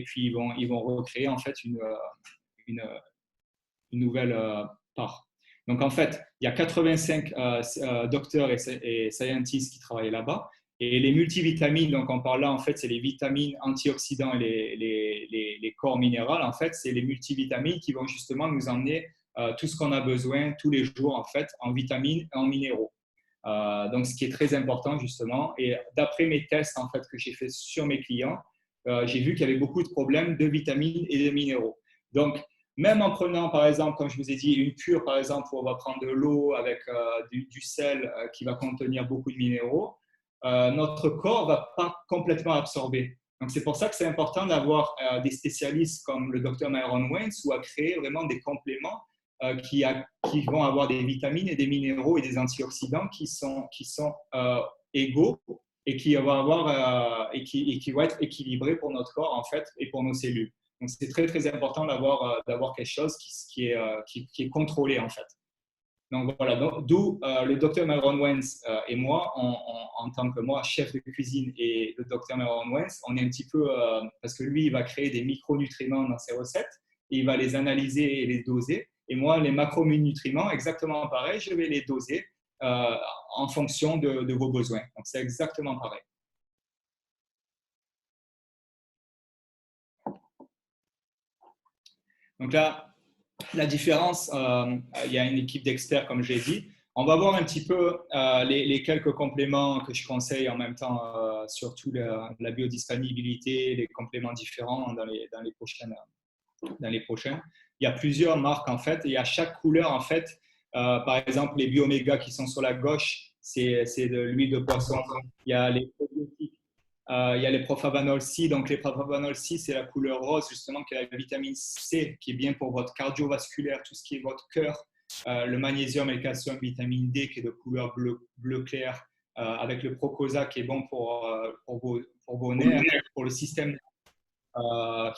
puis ils vont recréer en fait une, une nouvelle part. Donc, en fait, il y a 85 docteurs et scientists qui travaillent là-bas. Et les multivitamines, donc on parle là, en fait, c'est les vitamines antioxydants et les corps minéraux. En fait, c'est les multivitamines qui vont justement nous emmener tout ce qu'on a besoin tous les jours, en fait, en vitamines et en minéraux. Donc, ce qui est très important, justement. Et d'après mes tests, en fait, que j'ai fait sur mes clients, j'ai vu qu'il y avait beaucoup de problèmes de vitamines et de minéraux. Donc, même en prenant, par exemple, comme je vous ai dit, une cure, par exemple, où on va prendre de l'eau avec du sel qui va contenir beaucoup de minéraux, notre corps ne va pas complètement absorber. Donc, c'est pour ça que c'est important d'avoir des spécialistes comme le Dr Myron Waynes ou à créer vraiment des compléments qui vont avoir des vitamines et des minéraux et des antioxydants qui sont égaux et qui vont être équilibrés pour notre corps, en fait, et pour nos cellules. Donc, c'est très, très important d'avoir quelque chose qui est contrôlé, en fait. Donc, voilà, d'où le docteur Myron Waynes et moi, en tant que moi, chef de cuisine, et le docteur Myron Waynes, on est un petit peu, parce que lui, il va créer des micronutriments dans ses recettes, et il va les analyser et les doser. Et moi, les macronutriments, exactement pareil, je vais les doser en fonction de vos besoins. Donc, c'est exactement pareil. Donc là, la différence, il y a une équipe d'experts, comme je l'ai dit. On va voir un petit peu les quelques compléments que je conseille en même temps, surtout la biodisponibilité, les compléments différents dans les prochains. Il y a plusieurs marques en fait, et à chaque couleur en fait, par exemple les bioméga qui sont sur la gauche, c'est de l'huile de poisson. Il y a les probiotiques. Il y a les Profavanol C. Donc, les Profavanol C, c'est la couleur rose, justement, qui est la vitamine C, qui est bien pour votre cardiovasculaire, tout ce qui est votre cœur. Le magnésium et le calcium, vitamine D, qui est de couleur bleu clair, avec le Procosa, qui est bon pour vos nerfs, pour le système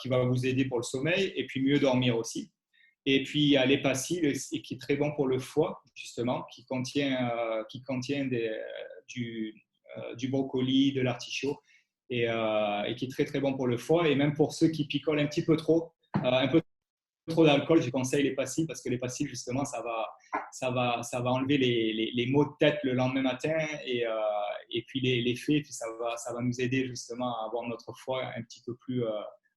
qui va vous aider pour le sommeil, et puis mieux dormir aussi. Et puis, il y a l'Hépacil, qui est très bon pour le foie, justement, qui contient du brocoli, de l'artichaut, et qui est très, très bon pour le foie. Et même pour ceux qui picolent un petit peu trop, un peu trop d'alcool, je conseille l'Hépacil parce que l'Hépacil, justement, ça va enlever les maux de tête le lendemain matin et puis l'effet, puis ça va nous aider justement à avoir notre foie un petit peu plus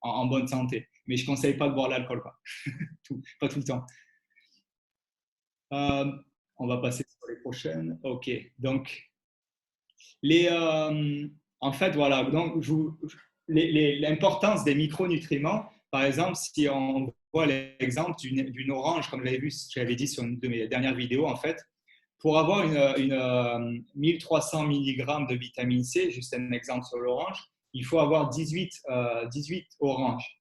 en bonne santé. Mais je ne conseille pas de boire l'alcool, quoi. Pas tout le temps. On va passer sur les prochaines. OK. Donc, en fait, voilà. Donc, l'importance des micronutriments, par exemple, si on voit l'exemple d'une orange, comme j'avais dit sur une de mes dernières vidéos, en fait, pour avoir une 1300 mg de vitamine C, juste un exemple sur l'orange, il faut avoir 18 oranges.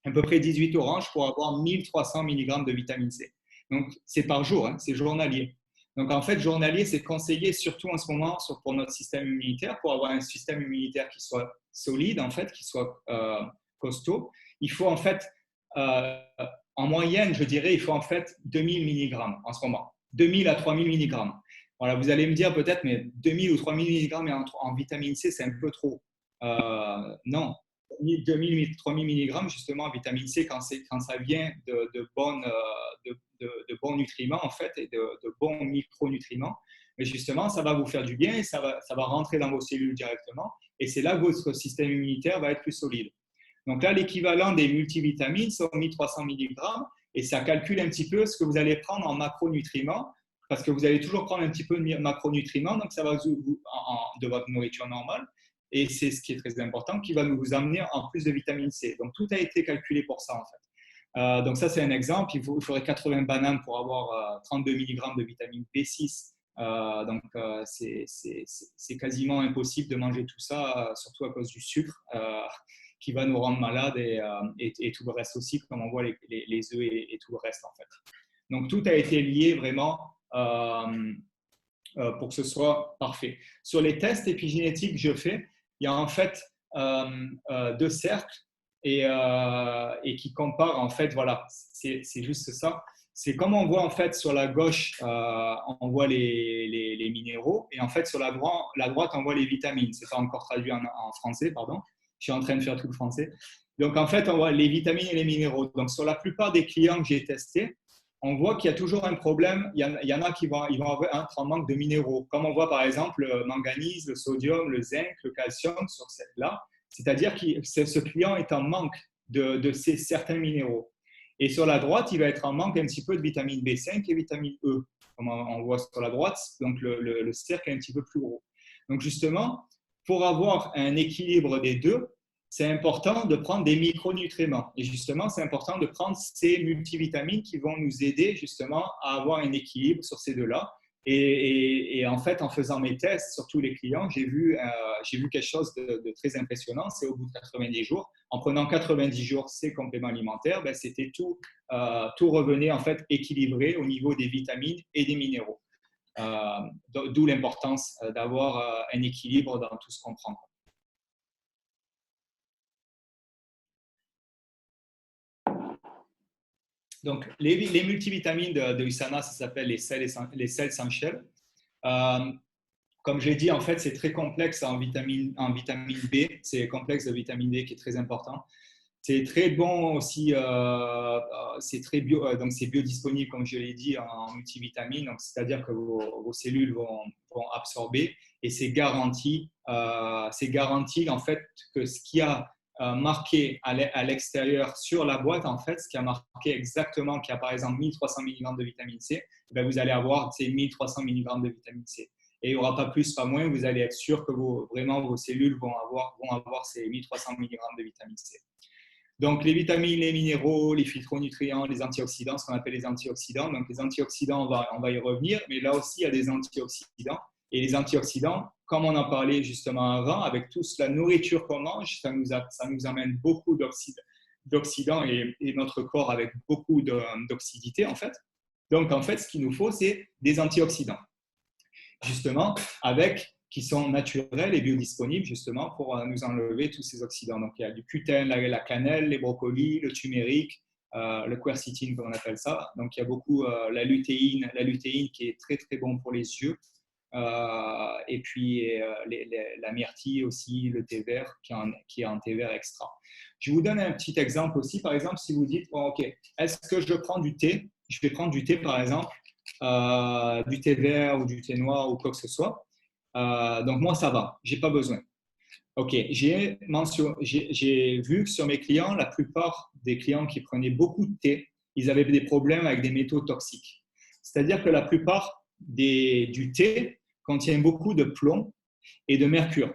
À peu près 18 oranges pour avoir 1300 mg de vitamine C. Donc, c'est par jour, hein, c'est journalier. Donc, en fait, journalier, c'est conseillé surtout en ce moment pour notre système immunitaire, pour avoir un système immunitaire qui soit solide, en fait, qui soit costaud. Il faut en fait, en moyenne, je dirais, il faut en fait 2000 mg en ce moment. 2000 à 3000 mg. Voilà, vous allez me dire peut-être, mais 2000 ou 3000 mg en vitamine C, c'est un peu trop. Non, 2000, 3000 mg justement en vitamine C quand ça vient de bons nutriments en fait et de bons micronutriments. Mais justement, ça va vous faire du bien et ça va rentrer dans vos cellules directement. Et c'est là que votre système immunitaire va être plus solide. Donc là, l'équivalent des multivitamines, c'est 1300 mg et ça calcule un petit peu ce que vous allez prendre en macronutriments parce que vous allez toujours prendre un petit peu de macronutriments, donc ça va de votre nourriture normale. Et c'est ce qui est très important, qui va nous amener en plus de vitamine C. Donc, tout a été calculé pour ça, en fait. Donc ça, c'est un exemple. Il faudrait 80 bananes pour avoir 32 mg de vitamine B6. C'est quasiment impossible de manger tout ça, surtout à cause du sucre qui va nous rendre malades et tout le reste aussi, comme on voit les œufs et tout le reste en fait. Donc tout a été lié vraiment pour que ce soit parfait. Sur les tests épigénétiques que je fais, il y a en fait deux cercles et qui comparent en fait, voilà, c'est juste ça. C'est comme on voit en fait sur la gauche, on voit les minéraux et en fait sur la droite, on voit les vitamines. C'est pas encore traduit en français, pardon. Je suis en train de faire tout le français. Donc en fait, on voit les vitamines et les minéraux. Donc sur la plupart des clients que j'ai testés, on voit qu'il y a toujours un problème. Il y en a qui vont être en manque de minéraux. Comme on voit par exemple le manganèse, le sodium, le zinc, le calcium sur celle-là. C'est-à-dire que ce client est en manque de ces certains minéraux. Et sur la droite, il va être en manque un petit peu de vitamine B5 et vitamine E, comme on voit sur la droite. Donc, le cercle est un petit peu plus gros. Donc, justement, pour avoir un équilibre des deux, c'est important de prendre des micronutriments. Et justement, c'est important de prendre ces multivitamines qui vont nous aider justement à avoir un équilibre sur ces deux-là. Et en fait, en faisant mes tests sur tous les clients, j'ai vu quelque chose de très impressionnant. C'est au bout de 90 jours. En prenant 90 jours ces compléments alimentaires, ben, c'était tout revenait en fait équilibré au niveau des vitamines et des minéraux. D'où l'importance d'avoir un équilibre dans tout ce qu'on prend. Donc, les multivitamines de USANA, ça s'appelle les sels essentiels. Comme j'ai dit, en fait, c'est très complexe en vitamine B. C'est le complexe de vitamine D qui est très important. C'est très bon aussi, c'est très donc c'est biodisponible, comme je l'ai dit, en multivitamines. Donc, c'est-à-dire que vos cellules vont absorber et c'est garanti en fait que ce qui a marqué à l'extérieur sur la boîte, en fait, ce qui a marqué exactement, qui a par exemple 1300 mg de vitamine C, ben vous allez avoir ces 1300 mg de vitamine C. Et il n'y aura pas plus, pas moins, vous allez être sûr que vraiment vos cellules vont avoir ces 1300 mg de vitamine C. Donc, les vitamines, les minéraux, les phytonutriments, les antioxydants, ce qu'on appelle les antioxydants. Donc, les antioxydants, on va y revenir, mais là aussi, il y a des antioxydants. Et les antioxydants, comme on en parlait justement avant, avec toute la nourriture qu'on mange, ça nous amène beaucoup d'oxydants et notre corps avec beaucoup d'oxydité, en fait. Donc, en fait, ce qu'il nous faut, c'est des antioxydants. Justement, qui sont naturels et biodisponibles justement pour nous enlever tous ces oxydants. Donc, il y a du cutène, la cannelle, les brocolis, le turméric, le quercétine, comme on appelle ça. Donc, il y a beaucoup la lutéine qui est très, très bon pour les yeux. Et puis, la myrtille aussi, le thé vert, qui est un thé vert extra. Je vous donne un petit exemple aussi. Par exemple, si vous dites, bon, OK, est-ce que je prends du thé? Je vais prendre du thé, par exemple, du thé vert ou du thé noir ou quoi que ce soit. Donc, moi, ça va. Je n'ai pas besoin. OK. J'ai vu que sur mes clients, la plupart des clients qui prenaient beaucoup de thé, ils avaient des problèmes avec des métaux toxiques. C'est-à-dire que la plupart du thé contient beaucoup de plomb et de mercure.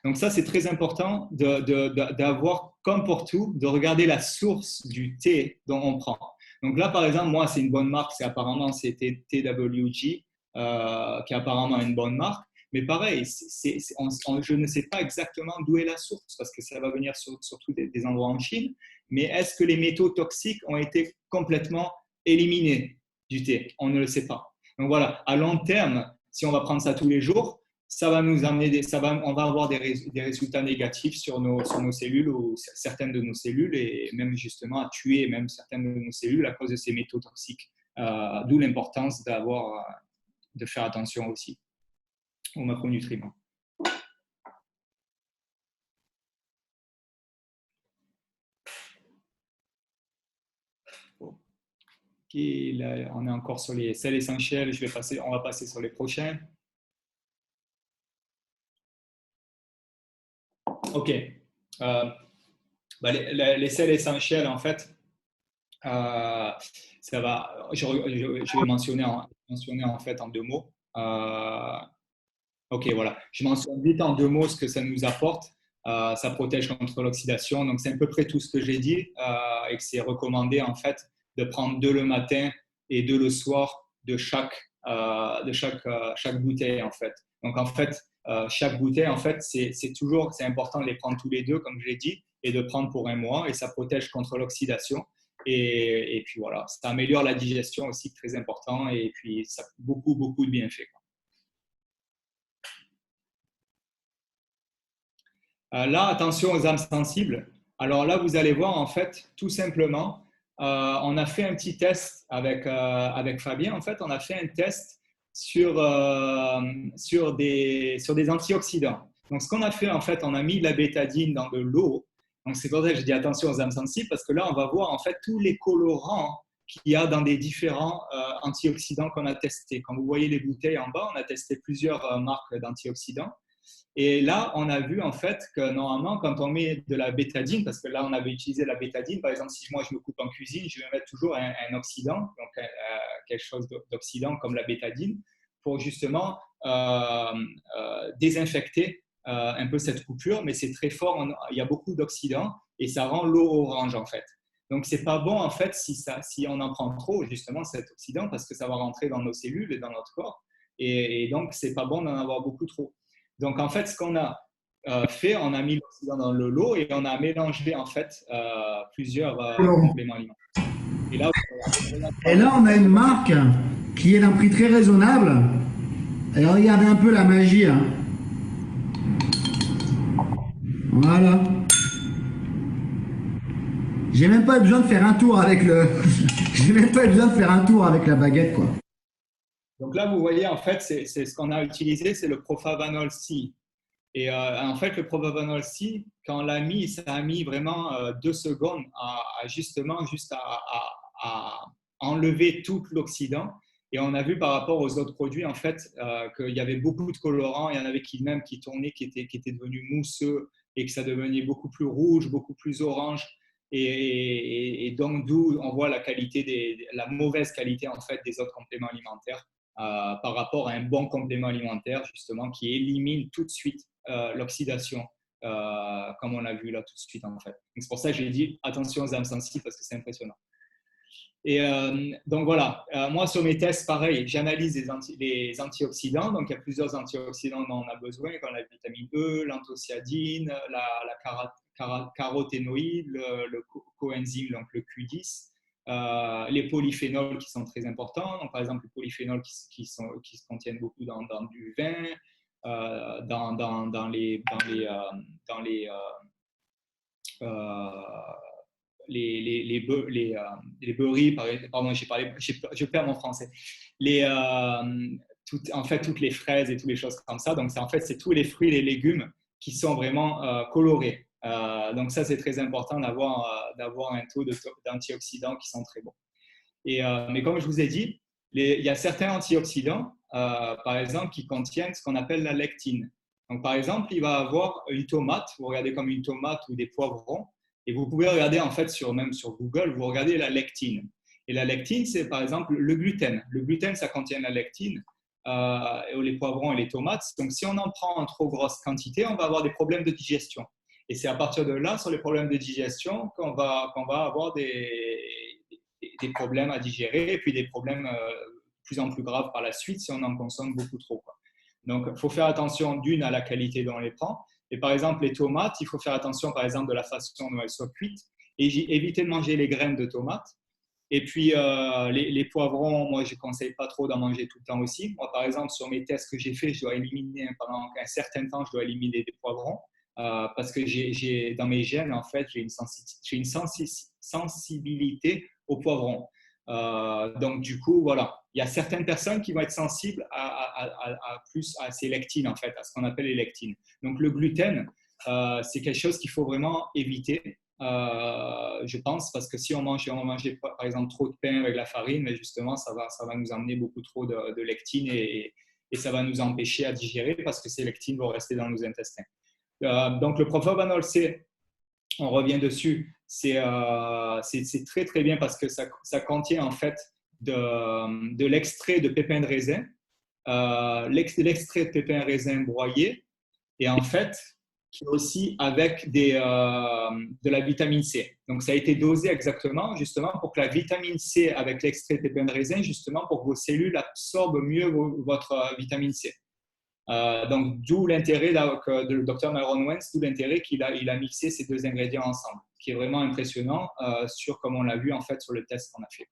Donc ça, c'est très important d'avoir, comme pour tout, de regarder la source du thé dont on prend. Donc là, par exemple, moi, c'est une bonne marque, c'est TWG, qui est apparemment une bonne marque. Mais pareil, je ne sais pas exactement d'où est la source, parce que ça va venir surtout des endroits en Chine. Mais est-ce que les métaux toxiques ont été complètement éliminés du thé? On ne le sait pas. Donc voilà, à long terme, si on va prendre ça tous les jours, ça va nous amener on va avoir des résultats négatifs sur nos cellules ou certaines de nos cellules et même justement à tuer même certaines de nos cellules à cause de ces métaux toxiques. D'où l'importance de faire attention aussi aux macronutriments. Okay, là, on est encore sur les sels essentiels. On va passer sur les prochains. OK. Les sels essentiels, en fait, ça va. Je vais mentionner en fait en 2 mots. OK, voilà. Je mentionne vite en 2 mots ce que ça nous apporte. Ça protège contre l'oxydation. Donc, c'est à peu près tout ce que j'ai dit et que c'est recommandé en fait de prendre 2 le matin et 2 le soir de chaque bouteille en fait. Donc, en fait, chaque bouteille, en fait, c'est important de les prendre tous les 2, comme je l'ai dit, et de prendre pour 1 mois et ça protège contre l'oxydation. Et puis voilà, ça améliore la digestion aussi, très important, et puis ça a beaucoup, beaucoup de bienfaits. Là, attention aux âmes sensibles. Alors là, vous allez voir, en fait, tout simplement, on a fait un petit test avec Fabien. En fait, on a fait un test sur des antioxydants. Donc, ce qu'on a fait, en fait, on a mis la bétadine dans de l'eau. Donc, c'est pour ça que je dis attention aux âmes sensibles, parce que là, on va voir, en fait, tous les colorants qu'il y a dans des différents antioxydants qu'on a testés. Quand vous voyez les bouteilles en bas, on a testé plusieurs marques d'antioxydants. Et là, on a vu en fait que normalement, quand on met de la bétadine, parce que là, on avait utilisé la bétadine, par exemple, si moi je me coupe en cuisine, je vais mettre toujours un oxydant, donc quelque chose d'oxydant comme la bétadine, pour justement désinfecter un peu cette coupure, mais c'est très fort, il y a beaucoup d'oxydants et ça rend l'eau orange en fait. Donc, c'est pas bon en fait si on en prend trop, justement, cet oxydant, parce que ça va rentrer dans nos cellules et dans notre corps. Et donc, c'est pas bon d'en avoir beaucoup trop. Donc, en fait, ce qu'on a fait, on a mis l'oxydant dans le lot et on a mélangé en fait plusieurs compléments alimentaires. Et là, on a une marque qui est à un prix très raisonnable. Et regardez un peu la magie. Hein. Voilà. J'ai même pas besoin de faire un tour avec J'ai même pas besoin de faire un tour avec la baguette, quoi. Donc là, vous voyez, en fait, c'est ce qu'on a utilisé, c'est le Profavanol C. Et en fait, le Profavanol C, quand on l'a mis, ça a mis vraiment 2 secondes juste à enlever tout l'oxydant. Et on a vu par rapport aux autres produits, en fait, qu'il y avait beaucoup de colorants. Il y en avait qui tournaient, qui étaient devenus mousseux et que ça devenait beaucoup plus rouge, beaucoup plus orange. Et donc, d'où on voit la mauvaise qualité, en fait, des autres compléments alimentaires. Par rapport à un bon complément alimentaire, justement, qui élimine tout de suite l'oxydation, comme on l'a vu là tout de suite, en fait. C'est pour ça que j'ai dit attention aux âmes sensibles, parce que c'est impressionnant. Et donc voilà, moi sur mes tests, pareil, j'analyse les antioxydants. Donc il y a plusieurs antioxydants dont on a besoin, comme la vitamine E, l'anthocyanine, la caroténoïde, le coenzyme, donc le Q10. Les polyphénols qui sont très importants, donc par exemple les polyphénols qui se contiennent beaucoup dans du vin, dans les beurries, pardon, je perds mon français. En fait, toutes les fraises et toutes les choses comme ça. Donc, c'est tous les fruits et les légumes qui sont vraiment colorés. Donc, ça, c'est très important d'avoir un taux d'antioxydants qui sont très bons. Mais comme je vous ai dit, il y a certains antioxydants, par exemple, qui contiennent ce qu'on appelle la lectine. Donc, par exemple, il va avoir une tomate, vous regardez comme une tomate ou des poivrons, et vous pouvez regarder en fait même sur Google, vous regardez la lectine. Et la lectine, c'est par exemple le gluten. Le gluten, ça contient la lectine, les poivrons et les tomates. Donc, si on en prend en trop grosse quantité, on va avoir des problèmes de digestion. Et c'est à partir de là, sur les problèmes de digestion, qu'on va avoir des problèmes à digérer et puis des problèmes de plus en plus graves par la suite si on en consomme beaucoup trop, quoi. Donc, il faut faire attention à la qualité dont on les prend. Et par exemple, les tomates, il faut faire attention, par exemple, de la façon dont elles soient cuites et éviter de manger les graines de tomates. Et puis, les poivrons, moi, je ne conseille pas trop d'en manger tout le temps aussi. Moi, par exemple, sur mes tests que j'ai faits, je dois éliminer, pendant un certain temps, je dois éliminer des poivrons parce que dans mes gènes, en fait, j'ai une sensibilité aux poivrons. Donc, du coup, voilà. Il y a certaines personnes qui vont être sensibles plus à ces lectines, en fait, à ce qu'on appelle les lectines. Donc, le gluten, c'est quelque chose qu'il faut vraiment éviter, je pense, parce que si on mangeait, par exemple, trop de pain avec la farine, mais justement, ça va nous amener beaucoup trop de lectines et ça va nous empêcher à digérer parce que ces lectines vont rester dans nos intestins. Donc, le Profavanol C, on revient dessus, c'est très très bien parce que ça contient en fait de l'extrait de pépins de raisin, l'extrait de pépins de raisin broyé. Et en fait, qui est aussi avec de la vitamine C. Donc, ça a été dosé exactement, justement, pour que la vitamine C, avec l'extrait de pépins de raisin, justement, pour que vos cellules absorbent mieux votre vitamine C. Donc, d'où l'intérêt de Dr. Myron Wentz, d'où l'intérêt qu'il a mixé ces deux ingrédients ensemble, qui est vraiment impressionnant comme on l'a vu, en fait, sur le test qu'on a fait.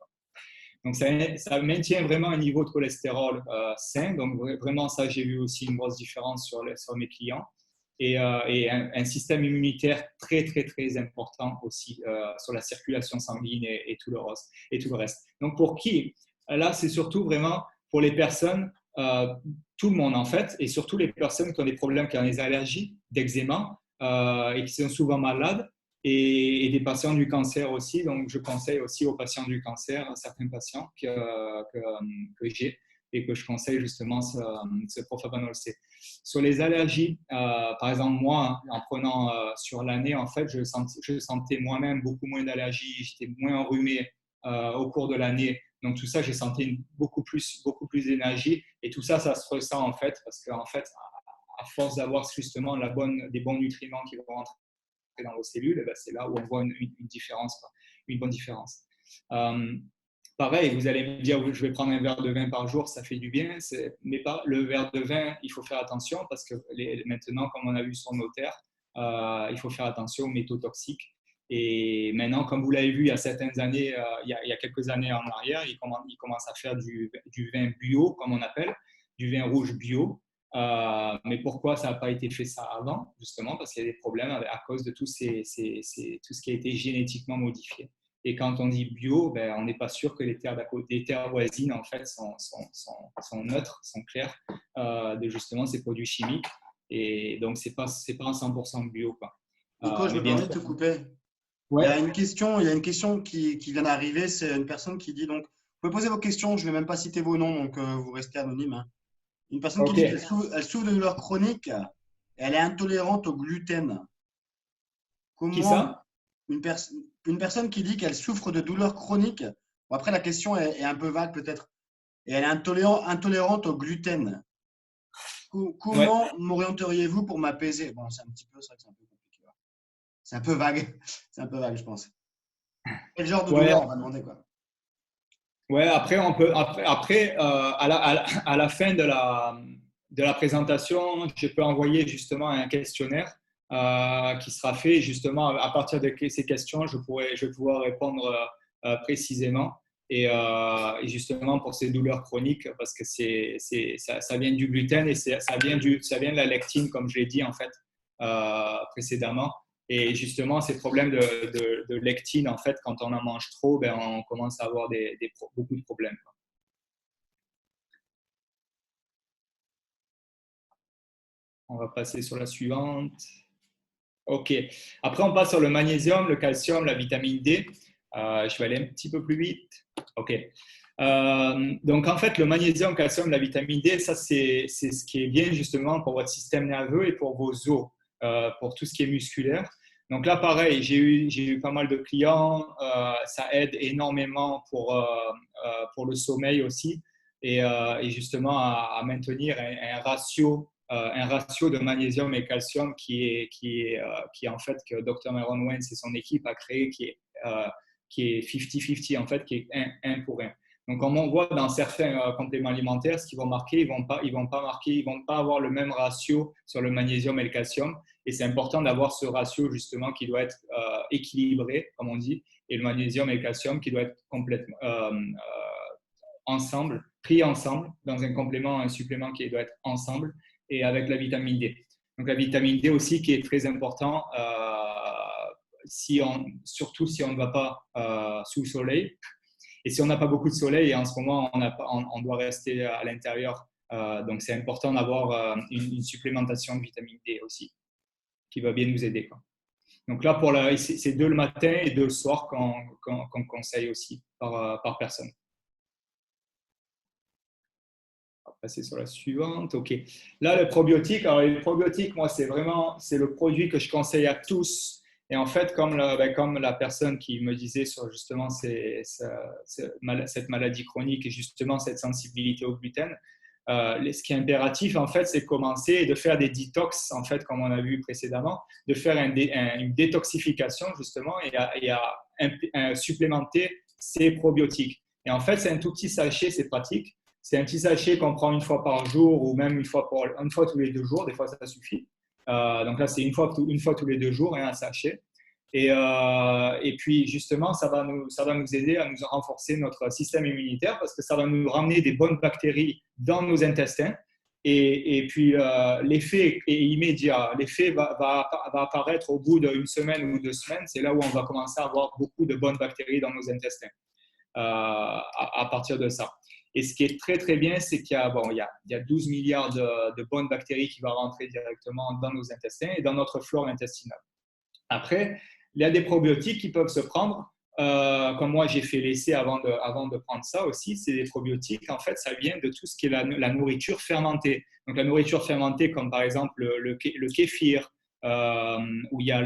Donc, ça maintient vraiment un niveau de cholestérol sain. Donc, vraiment, ça, j'ai vu aussi une grosse différence sur mes clients. Et un système immunitaire très, très, très important aussi sur la circulation sanguine et tout le reste. Donc, pour qui? Là, c'est surtout vraiment pour les personnes, tout le monde en fait, et surtout les personnes qui ont des problèmes, qui ont des allergies, d'eczéma et qui sont souvent malades, et des patients du cancer aussi. Donc, je conseille aussi aux patients du cancer, à certains patients que j'ai et que je conseille justement ce Profabanol C. Sur les allergies, par exemple, moi, en prenant sur l'année, en fait, je sentais moi-même beaucoup moins d'allergies, j'étais moins enrhumé au cours de l'année. Donc, tout ça, j'ai senti beaucoup plus d'énergie. Et tout ça, ça se ressent en fait, parce qu'en fait, à force d'avoir justement des bons nutriments qui vont rentrer dans vos cellules, ben, c'est là où on voit une différence, une bonne différence. Pareil, vous allez me dire, je vais prendre un verre de vin par jour, ça fait du bien, mais pas le verre de vin, il faut faire attention parce que maintenant, comme on a vu sur nos terres, il faut faire attention aux métaux toxiques. Et maintenant, comme vous l'avez vu il y a certaines années, il y a quelques années en arrière, ils commencent à faire du vin bio, comme on appelle, du vin rouge bio. Mais pourquoi ça n'a pas été fait ça avant? Justement, parce qu'il y a des problèmes à cause de tout ce qui a été génétiquement modifié. Et quand on dit bio, ben, on n'est pas sûr que les terres voisines en fait sont neutres, sont claires de justement ces produits chimiques. Et donc, c'est pas en 100% bio, quoi. Nico, je me permets de te couper. Ouais. Il y a une question qui vient d'arriver. C'est une personne qui dit donc, vous pouvez poser vos questions, je ne vais même pas citer vos noms, donc vous restez anonyme. Hein. Une personne qui dit qu'elle souffre de douleurs chroniques et elle est intolérante au gluten. Qui ça? Une personne qui dit qu'elle souffre de douleurs chroniques. Bon, après, la question est un peu vague peut-être. Et elle est intolérante au gluten. Comment m'orienteriez-vous pour m'apaiser? Bon, c'est un petit peu ça, c'est un peu compliqué. C'est un peu vague. C'est un peu vague, je pense. Quel genre de douleur on va demander, quoi? Ouais, après, à la fin de la présentation, je peux envoyer justement un questionnaire qui sera fait justement à partir de ces questions. Je vais pouvoir répondre précisément et justement pour ces douleurs chroniques parce que ça vient du gluten et ça vient de la lectine, comme je l'ai dit en fait précédemment. Et justement, ces problèmes de lectine, en fait, quand on en mange trop, ben, on commence à avoir beaucoup de problèmes. On va passer sur la suivante. OK. Après, on passe sur le magnésium, le calcium, la vitamine D. Je vais aller un petit peu plus vite. OK. Donc, en fait, le magnésium, le calcium, la vitamine D, ça, c'est ce qui est bien justement pour votre système nerveux et pour vos os, pour tout ce qui est musculaire. Donc là, pareil, j'ai eu pas mal de clients. Ça aide énormément pour le sommeil aussi et justement à maintenir un ratio de magnésium et calcium qui est en fait que Dr. Myron Wentz et son équipe a créé, qui est 50-50 en fait, qui est 1 pour 1. Donc, comme on voit dans certains compléments alimentaires, ce qu'ils vont marquer, ils vont pas avoir le même ratio sur le magnésium et le calcium. Et c'est important d'avoir ce ratio justement qui doit être équilibré, comme on dit, et le magnésium et le calcium qui doit être complètement ensemble, pris ensemble dans un complément, un supplément qui doit être ensemble, et avec la vitamine D. Donc la vitamine D aussi qui est très important, surtout si on ne va pas sous le soleil. Et si on n'a pas beaucoup de soleil, et en ce moment, on doit rester à l'intérieur. Donc, c'est important d'avoir une supplémentation de vitamine D aussi, qui va bien nous aider, quoi. Donc là, c'est 2 le matin et 2 le soir qu'on conseille aussi par personne. On va passer sur la suivante. OK. Là, le probiotique. Alors, le probiotique, moi, c'est le produit que je conseille à tous. Et en fait, comme la personne qui me disait sur justement cette maladie chronique et justement cette sensibilité au gluten, ce qui est impératif, en fait, c'est de commencer et de faire des detox, en fait, comme on a vu précédemment, de faire une détoxification, justement, et à supplémenter ces probiotiques. Et en fait, c'est un tout petit sachet, c'est pratique. C'est un petit sachet qu'on prend une fois par jour ou même une fois tous les 2 jours. Des fois, ça suffit. Donc là, c'est une fois tous les 2 jours, un sachet. Et puis, justement, ça va nous aider à nous renforcer notre système immunitaire parce que ça va nous ramener des bonnes bactéries dans nos intestins. Et puis, l'effet est immédiat. L'effet va apparaître au bout d'une semaine ou 2 semaines. C'est là où on va commencer à avoir beaucoup de bonnes bactéries dans nos intestins à partir de ça. Et ce qui est très, très bien, c'est qu'il y a 12 milliards de bonnes bactéries qui vont rentrer directement dans nos intestins et dans notre flore intestinale. Après, il y a des probiotiques qui peuvent se prendre, comme moi j'ai fait l'essai avant de prendre ça aussi. C'est des probiotiques, en fait, ça vient de tout ce qui est la nourriture fermentée. Donc la nourriture fermentée, comme par exemple le kéfir, où il y a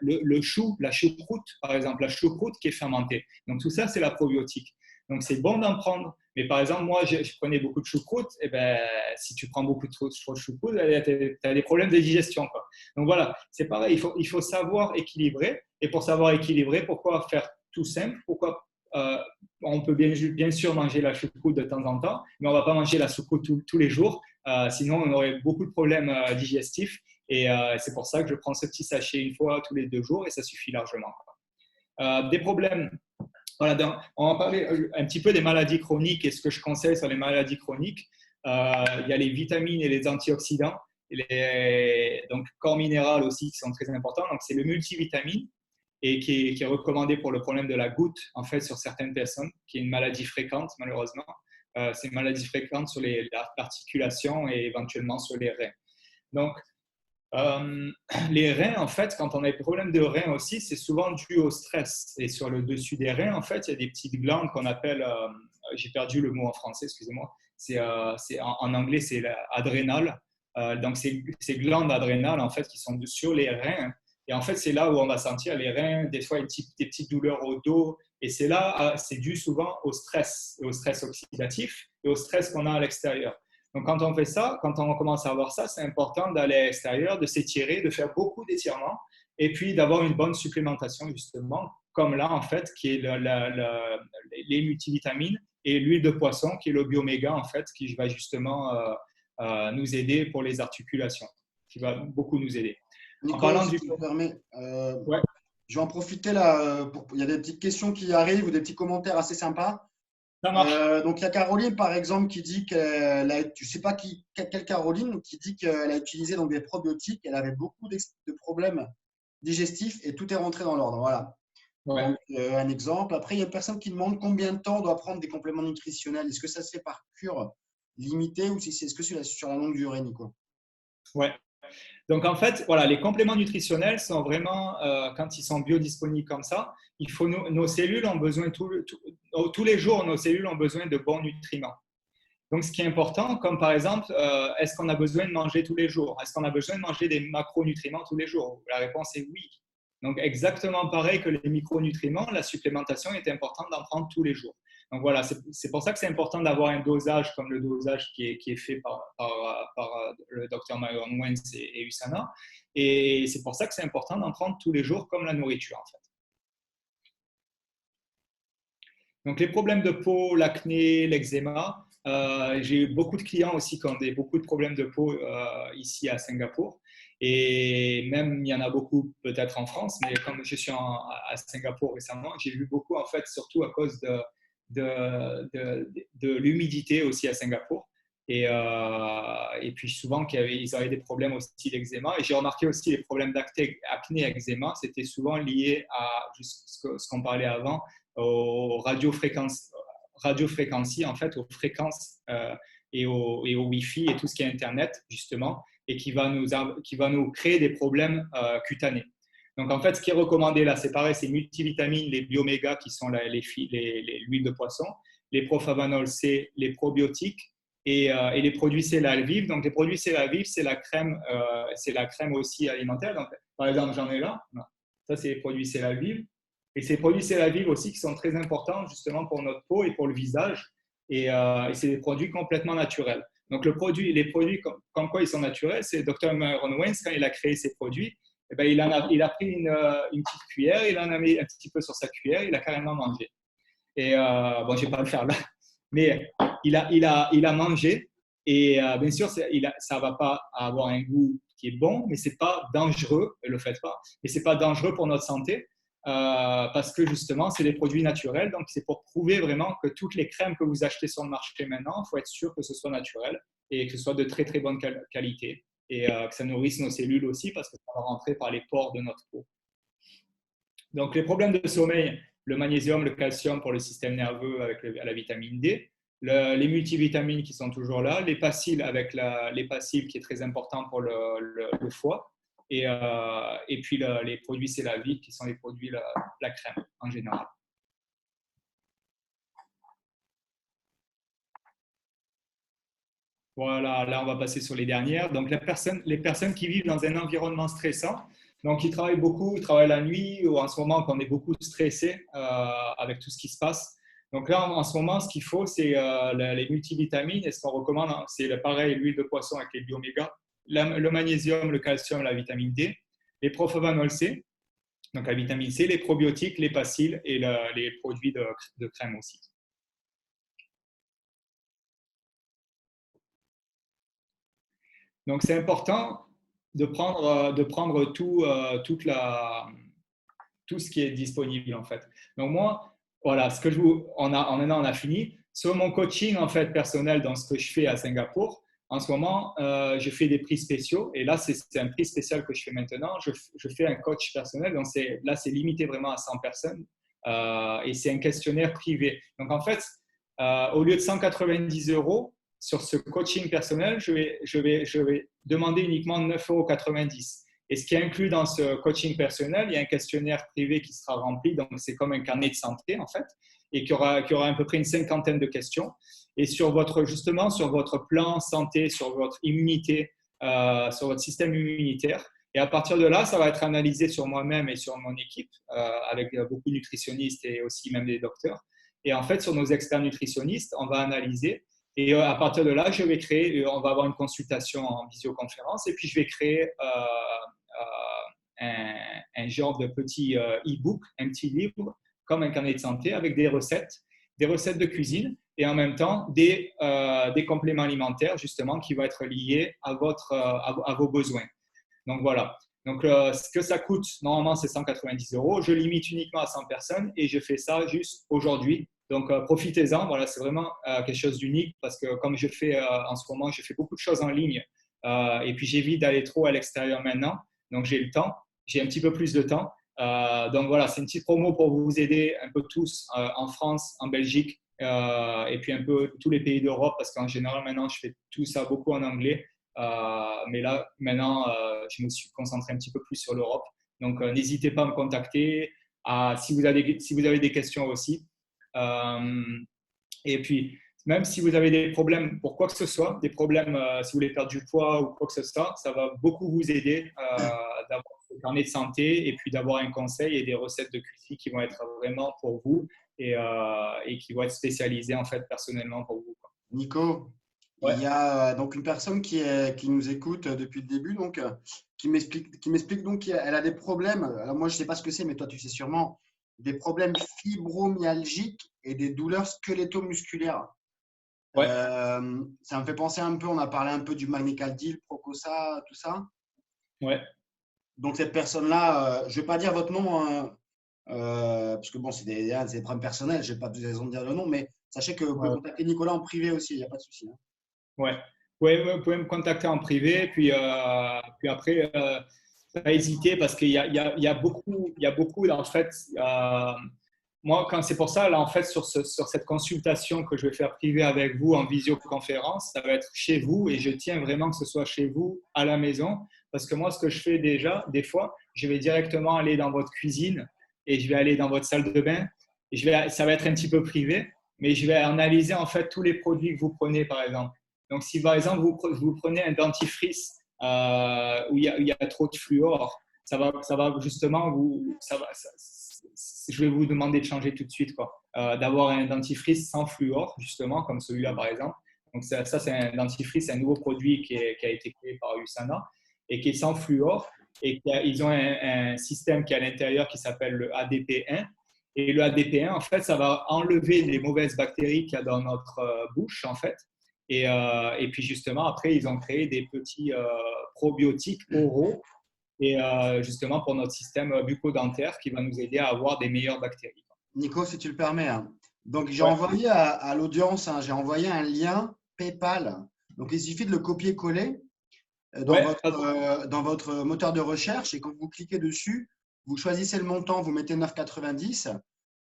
le chou, la choucroute, par exemple, la choucroute qui est fermentée. Donc tout ça, c'est la probiotique. Donc c'est bon d'en prendre. Mais par exemple, moi, je prenais beaucoup de choucroute. Et ben, si tu prends beaucoup de choucroute, tu as des problèmes de digestion, quoi. Donc voilà, c'est pareil. Il faut savoir équilibrer. Et pour savoir équilibrer, pourquoi faire tout simple? Pourquoi on peut bien sûr manger la choucroute de temps en temps, mais on ne va pas manger la choucroute tous les jours. Sinon, on aurait beaucoup de problèmes digestifs. Et c'est pour ça que je prends ce petit sachet une fois tous les 2 jours et ça suffit largement. Des problèmes. Voilà, on va parler un petit peu des maladies chroniques et ce que je conseille sur les maladies chroniques. Il y a les vitamines et les antioxydants, donc corps minéral aussi qui sont très importants. Donc c'est le multivitamine et qui est recommandé pour le problème de la goutte en fait sur certaines personnes, qui est une maladie fréquente malheureusement. C'est une maladie fréquente sur l'articulation et éventuellement sur les reins. Donc les reins, en fait, quand on a des problèmes de reins aussi, c'est souvent dû au stress. Et sur le dessus des reins, en fait, il y a des petites glandes qu'on appelle, j'ai perdu le mot en français, excusez-moi, en anglais, c'est adrénal. Donc, ces glandes adrénales, en fait, qui sont sur les reins. Et en fait, c'est là où on va sentir les reins, des fois, des petites douleurs au dos. Et c'est là, c'est dû souvent au stress oxydatif et au stress qu'on a à l'extérieur. Donc, quand on fait ça, quand on commence à avoir ça, c'est important d'aller à l'extérieur, de s'étirer, de faire beaucoup d'étirements et puis d'avoir une bonne supplémentation, justement, comme là, en fait, qui est les multivitamines et l'huile de poisson, qui est le bioméga, en fait, qui va justement nous aider pour les articulations, qui va beaucoup nous aider. Nicolas, si tu me permets, ouais. je vais en profiter là. Il y a des petites questions qui arrivent ou des petits commentaires assez sympas. Donc, il y a Caroline, par exemple, qui dit qu'elle a, je ne sais pas quelle Caroline, qui dit qu'elle a utilisé donc, des probiotiques, elle avait beaucoup de problèmes digestifs et tout est rentré dans l'ordre. Voilà. Ouais. Donc, un exemple. Après, il y a une personne qui demande combien de temps on doit prendre des compléments nutritionnels. Est-ce que ça se fait par cure limitée ou est-ce que c'est sur la longue durée, Nico? Ouais. Donc, en fait, voilà, les compléments nutritionnels sont vraiment, quand ils sont biodisponibles comme ça, nos cellules ont besoin, tous les jours, nos cellules ont besoin de bons nutriments. Donc, ce qui est important, comme par exemple, est-ce qu'on a besoin de manger tous les jours? Est-ce qu'on a besoin de manger des macronutriments tous les jours? La réponse est oui. Donc, exactement pareil que les micronutriments, la supplémentation est importante d'en prendre tous les jours. Donc, voilà, c'est pour ça que c'est important d'avoir un dosage comme le dosage qui est fait par le Dr Myron Wentz et USANA. Et c'est pour ça que c'est important d'en prendre tous les jours comme la nourriture, en fait. Donc, les problèmes de peau, l'acné, l'eczéma, j'ai eu beaucoup de clients aussi qui ont beaucoup de problèmes de peau ici à Singapour. Et même, il y en a beaucoup peut-être en France, mais comme je suis à Singapour récemment, j'ai vu beaucoup, en fait, surtout à cause de l'humidité aussi à Singapour. Et puis souvent, ils avaient des problèmes aussi d'eczéma. Et j'ai remarqué aussi les problèmes d'acné et eczéma, c'était souvent lié à ce qu'on parlait avant, aux radiofréquencies, en fait, aux fréquences et au Wi-Fi et tout ce qui est Internet, justement, et qui va nous créer des problèmes cutanés. Donc, en fait, ce qui est recommandé là, c'est pareil, c'est multivitamines, les bioméga qui sont l'huile de poisson, les proflavanols, c'est les probiotiques et les produits céréales vives. Donc, les produits céréales vives, c'est la crème aussi alimentaire. Donc, par exemple, j'en ai là. Ça, c'est les produits céréales vives. Et ces produits céréales vives aussi qui sont très importants justement pour notre peau et pour le visage. et c'est des produits complètement naturels. Donc, les produits comme quoi ils sont naturels, c'est Dr. Myron Waynes, quand il a créé ces produits, eh ben, il a pris une petite cuillère, il en a mis un petit peu sur sa cuillère, il a carrément mangé. Et bon, je ne vais pas le faire là, mais il a mangé. Et bien sûr, ça ne va pas avoir un goût qui est bon, mais ce n'est pas dangereux, ne le faites pas, mais ce n'est pas dangereux pour notre santé parce que justement, c'est des produits naturels. Donc, c'est pour prouver vraiment que toutes les crèmes que vous achetez sur le marché maintenant, il faut être sûr que ce soit naturel et que ce soit de très, très bonne qualité et que ça nourrisse nos cellules aussi parce que ça va rentrer par les pores de notre peau. Donc, les problèmes de sommeil, le magnésium, le calcium pour le système nerveux avec la vitamine D, les multivitamines qui sont toujours là, les paciles avec les paciles qui est très important pour le foie, et puis les produits Célavite qui sont les produits, la crème en général. Voilà, là on va passer sur les dernières. Donc les personnes qui vivent dans un environnement stressant, donc ils travaillent beaucoup, ils travaillent la nuit ou en ce moment quand on est beaucoup stressé avec tout ce qui se passe. Donc là en ce moment ce qu'il faut c'est les multivitamines et ce qu'on recommande c'est pareil l'huile de poisson avec les bioméga, le magnésium, le calcium, la vitamine D, les propofol C, donc la vitamine C, les probiotiques, les paciles et les produits de crème aussi. Donc, c'est important de prendre tout ce qui est disponible, en fait. Donc, moi, voilà, on a fini. Sur mon coaching, en fait, personnel, dans ce que je fais à Singapour, en ce moment, je fais des prix spéciaux. Et là, c'est un prix spécial que je fais maintenant. Je fais un coach personnel. Donc, là, c'est limité vraiment à 100 personnes. Et c'est un questionnaire privé. Donc, en fait, au lieu de 190 € sur ce coaching personnel, je vais demander uniquement 9,90 €. Et ce qui est inclus dans ce coaching personnel, il y a un questionnaire privé qui sera rempli. Donc, c'est comme un carnet de santé, en fait, et qui aura à peu près une cinquantaine de questions. Et justement, sur votre plan santé, sur votre immunité, sur votre système immunitaire. Et à partir de là, ça va être analysé sur moi-même et sur mon équipe, avec beaucoup de nutritionnistes et aussi même des docteurs. Et en fait, sur nos experts nutritionnistes, on va analyser. Et à partir de là, on va avoir une consultation en visioconférence et puis je vais créer un genre de petit e-book, un petit livre, comme un carnet de santé avec des recettes de cuisine et en même temps des compléments alimentaires justement qui vont être liés à vos besoins. Donc voilà. Donc ce que ça coûte, normalement c'est 190 €. Je limite uniquement à 100 personnes et je fais ça juste aujourd'hui. Donc, profitez-en. Voilà, c'est vraiment quelque chose d'unique parce que comme je fais en ce moment, je fais beaucoup de choses en ligne et puis j'évite d'aller trop à l'extérieur maintenant. Donc, j'ai le temps. J'ai un petit peu plus de temps. Donc, voilà, c'est une petite promo pour vous aider un peu tous en France, en Belgique et puis un peu tous les pays d'Europe parce qu'en général, maintenant, je fais tout ça beaucoup en anglais. Mais là, maintenant, je me suis concentré un petit peu plus sur l'Europe. Donc, n'hésitez pas à me contacter si vous avez des questions aussi. Et puis, même si vous avez des problèmes pour quoi que ce soit, des problèmes si vous voulez perdre du poids ou quoi que ce soit, ça va beaucoup vous aider d'avoir un carnet de santé et puis d'avoir un conseil et des recettes de cuisine qui vont être vraiment pour vous et qui vont être spécialisées en fait personnellement pour vous. Nico, ouais. Il y a donc une personne qui nous écoute depuis le début, donc qui m'explique donc qu'elle a des problèmes. Alors moi, je ne sais pas ce que c'est, mais toi, tu sais sûrement. Des problèmes fibromyalgiques et des douleurs squeletto-musculaires. Ouais. Ça me fait penser un peu, on a parlé un peu du Magnécaldil, Procosa, tout ça. Ouais. Donc cette personne-là, je ne vais pas dire votre nom, hein, parce que bon, c'est des problèmes personnels, je n'ai pas raison de dire le nom, mais sachez que vous pouvez contacter Nicolas en privé aussi, il n'y a pas de souci. Hein. Ouais. Vous pouvez me contacter en privé, puis après, pas hésiter parce qu'il y a beaucoup en fait. Moi, c'est pour ça, là, en fait, sur cette consultation que je vais faire privée avec vous en visioconférence, ça va être chez vous et je tiens vraiment que ce soit chez vous, à la maison, parce que moi, ce que je fais déjà, des fois, je vais directement aller dans votre cuisine et je vais aller dans votre salle de bain et ça va être un petit peu privé, mais je vais analyser, en fait, tous les produits que vous prenez, par exemple. Donc, si, par exemple, vous prenez un dentifrice où il y a trop de fluor, ça va justement je vais vous demander de changer tout de suite, quoi. D'avoir un dentifrice sans fluor, justement, comme celui-là, par exemple. Donc, ça c'est un dentifrice, c'est un nouveau produit qui a été créé par USANA et qui est sans fluor. Et ils ont un système qui est à l'intérieur qui s'appelle le ADP1. Et le ADP1, en fait, ça va enlever les mauvaises bactéries qu'il y a dans notre bouche, en fait. Et puis, justement, après, ils ont créé des petits probiotiques oraux et justement pour notre système bucco-dentaire qui va nous aider à avoir des meilleures bactéries. Nico, si tu le permets, hein. Donc, j'ai Ouais. envoyé à l'audience, hein, j'ai envoyé un lien PayPal. Donc, il suffit de le copier-coller Ouais. dans votre moteur de recherche et quand vous cliquez dessus, vous choisissez le montant, vous mettez 9,90.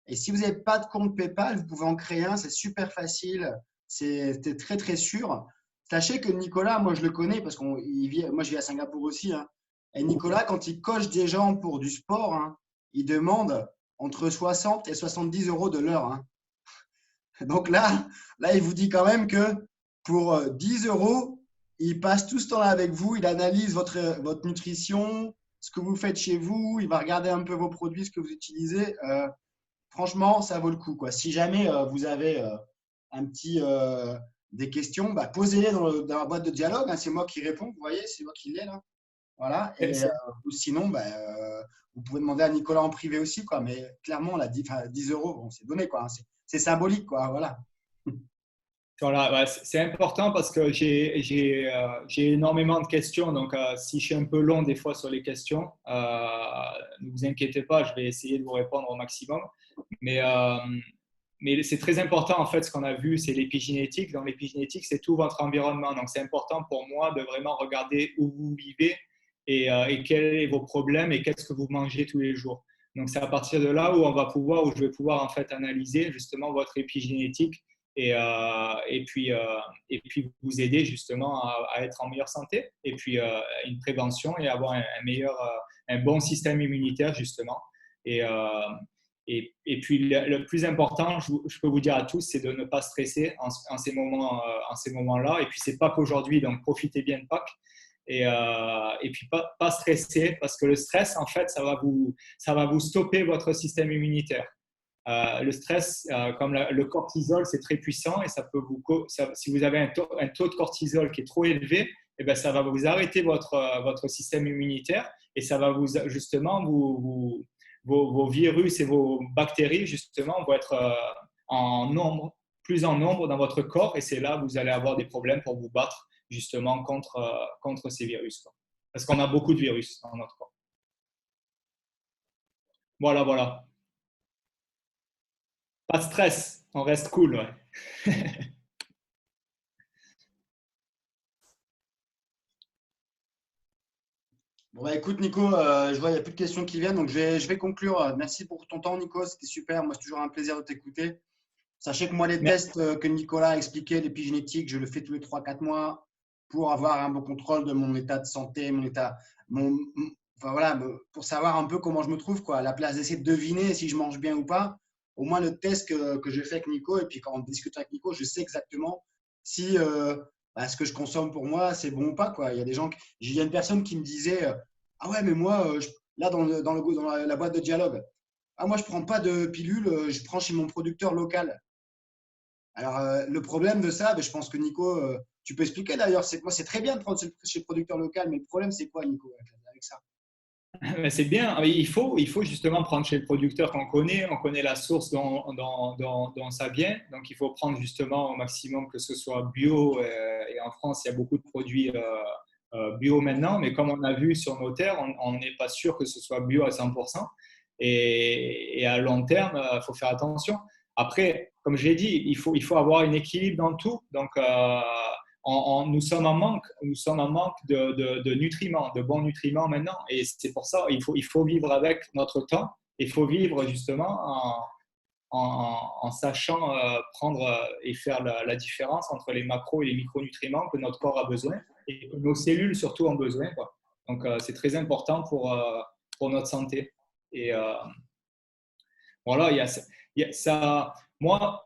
Et si vous n'avez pas de compte PayPal, vous pouvez en créer un, c'est super facile, c'est très très sûr. Sachez que Nicolas, moi je le connais parce moi je vis à Singapour aussi, hein. Et Nicolas, quand il coach des gens pour du sport, hein, il demande entre 60 et 70 euros de l'heure, hein. Donc là, il vous dit quand même que pour 10 euros, il passe tout ce temps-là avec vous, il analyse votre nutrition, ce que vous faites chez vous, il va regarder un peu vos produits, ce que vous utilisez. Franchement, ça vaut le coup, quoi. Si jamais vous avez des questions, bah, posez-les dans la boîte de dialogue, hein. C'est moi qui réponds, vous voyez, c'est moi qui l'ai là. Voilà. Ou sinon, bah, vous pouvez demander à Nicolas en privé aussi, quoi. Mais clairement, 10 euros, bon, c'est donné, quoi, hein. C'est symbolique, quoi. Voilà. Voilà, ouais, c'est important parce que j'ai énormément de questions. Donc, si je suis un peu long des fois sur les questions, ne vous inquiétez pas, je vais essayer de vous répondre au maximum. Mais, euh, mais c'est très important, en fait, ce qu'on a vu, c'est l'épigénétique. Dans l'épigénétique, c'est tout votre environnement. Donc, c'est important pour moi de vraiment regarder où vous vivez et quels sont vos problèmes et qu'est-ce que vous mangez tous les jours. Donc, c'est à partir de là où où je vais pouvoir, en fait, analyser justement votre épigénétique et puis vous aider justement à être en meilleure santé et puis une prévention et avoir un bon système immunitaire justement. Et, euh, et puis le plus important, je peux vous dire à tous, c'est de ne pas stresser en ces moments-là. Et puis c'est Pâques aujourd'hui, donc profitez bien de Pâques. Et puis pas stresser parce que le stress, en fait, ça va vous stopper votre système immunitaire. Le stress, comme le cortisol, c'est très puissant et si vous avez un taux de cortisol qui est trop élevé, eh ben, ça va vous arrêter votre système immunitaire et ça va justement vos virus et vos bactéries justement vont être plus en nombre dans votre corps et c'est là que vous allez avoir des problèmes pour vous battre justement contre ces virus, quoi. Parce qu'on a beaucoup de virus dans notre corps. Voilà. Pas de stress, on reste cool, ouais. Bon, bah, écoute, Nico, je vois, il n'y a plus de questions qui viennent, donc je vais conclure. Merci pour ton temps, Nico, c'était super. Moi, c'est toujours un plaisir de t'écouter. Sachez que moi, les Merci. tests que Nicolas a expliqués, l'épigénétique, je le fais tous les 3-4 mois pour avoir un bon contrôle de mon état de santé, enfin, voilà, pour savoir un peu comment je me trouve, quoi. À la place d'essayer de deviner si je mange bien ou pas, au moins le test que je fais avec Nico, et puis quand on discute avec Nico, je sais exactement si ce que je consomme pour moi, c'est bon ou pas, quoi. Il y a une personne qui me disait ah ouais, mais moi, là, dans la boîte de dialogue, ah, moi, je prends pas de pilule, je prends chez mon producteur local. Alors, le problème de ça, je pense que Nico, tu peux expliquer d'ailleurs, c'est que moi, c'est très bien de prendre chez le producteur local, mais le problème, c'est quoi, Nico, avec ça? C'est bien, il faut justement prendre chez le producteur qu'on connaît, on connaît la source dont ça vient, donc il faut prendre justement au maximum que ce soit bio, et en France, il y a beaucoup de produits bio maintenant, mais comme on a vu sur nos terres, on n'est pas sûr que ce soit bio à 100%, et à long terme, il faut faire attention. Après, comme je l'ai dit, il faut avoir un équilibre dans tout, donc nous sommes en manque de nutriments, de bons nutriments maintenant. Et c'est pour ça qu'il faut vivre avec notre temps. Il faut vivre justement en sachant prendre et faire la différence entre les macros et les micronutriments que notre corps a besoin et que nos cellules surtout ont besoin, quoi. Donc, c'est très important pour notre santé. Et voilà, il y a ça. Moi,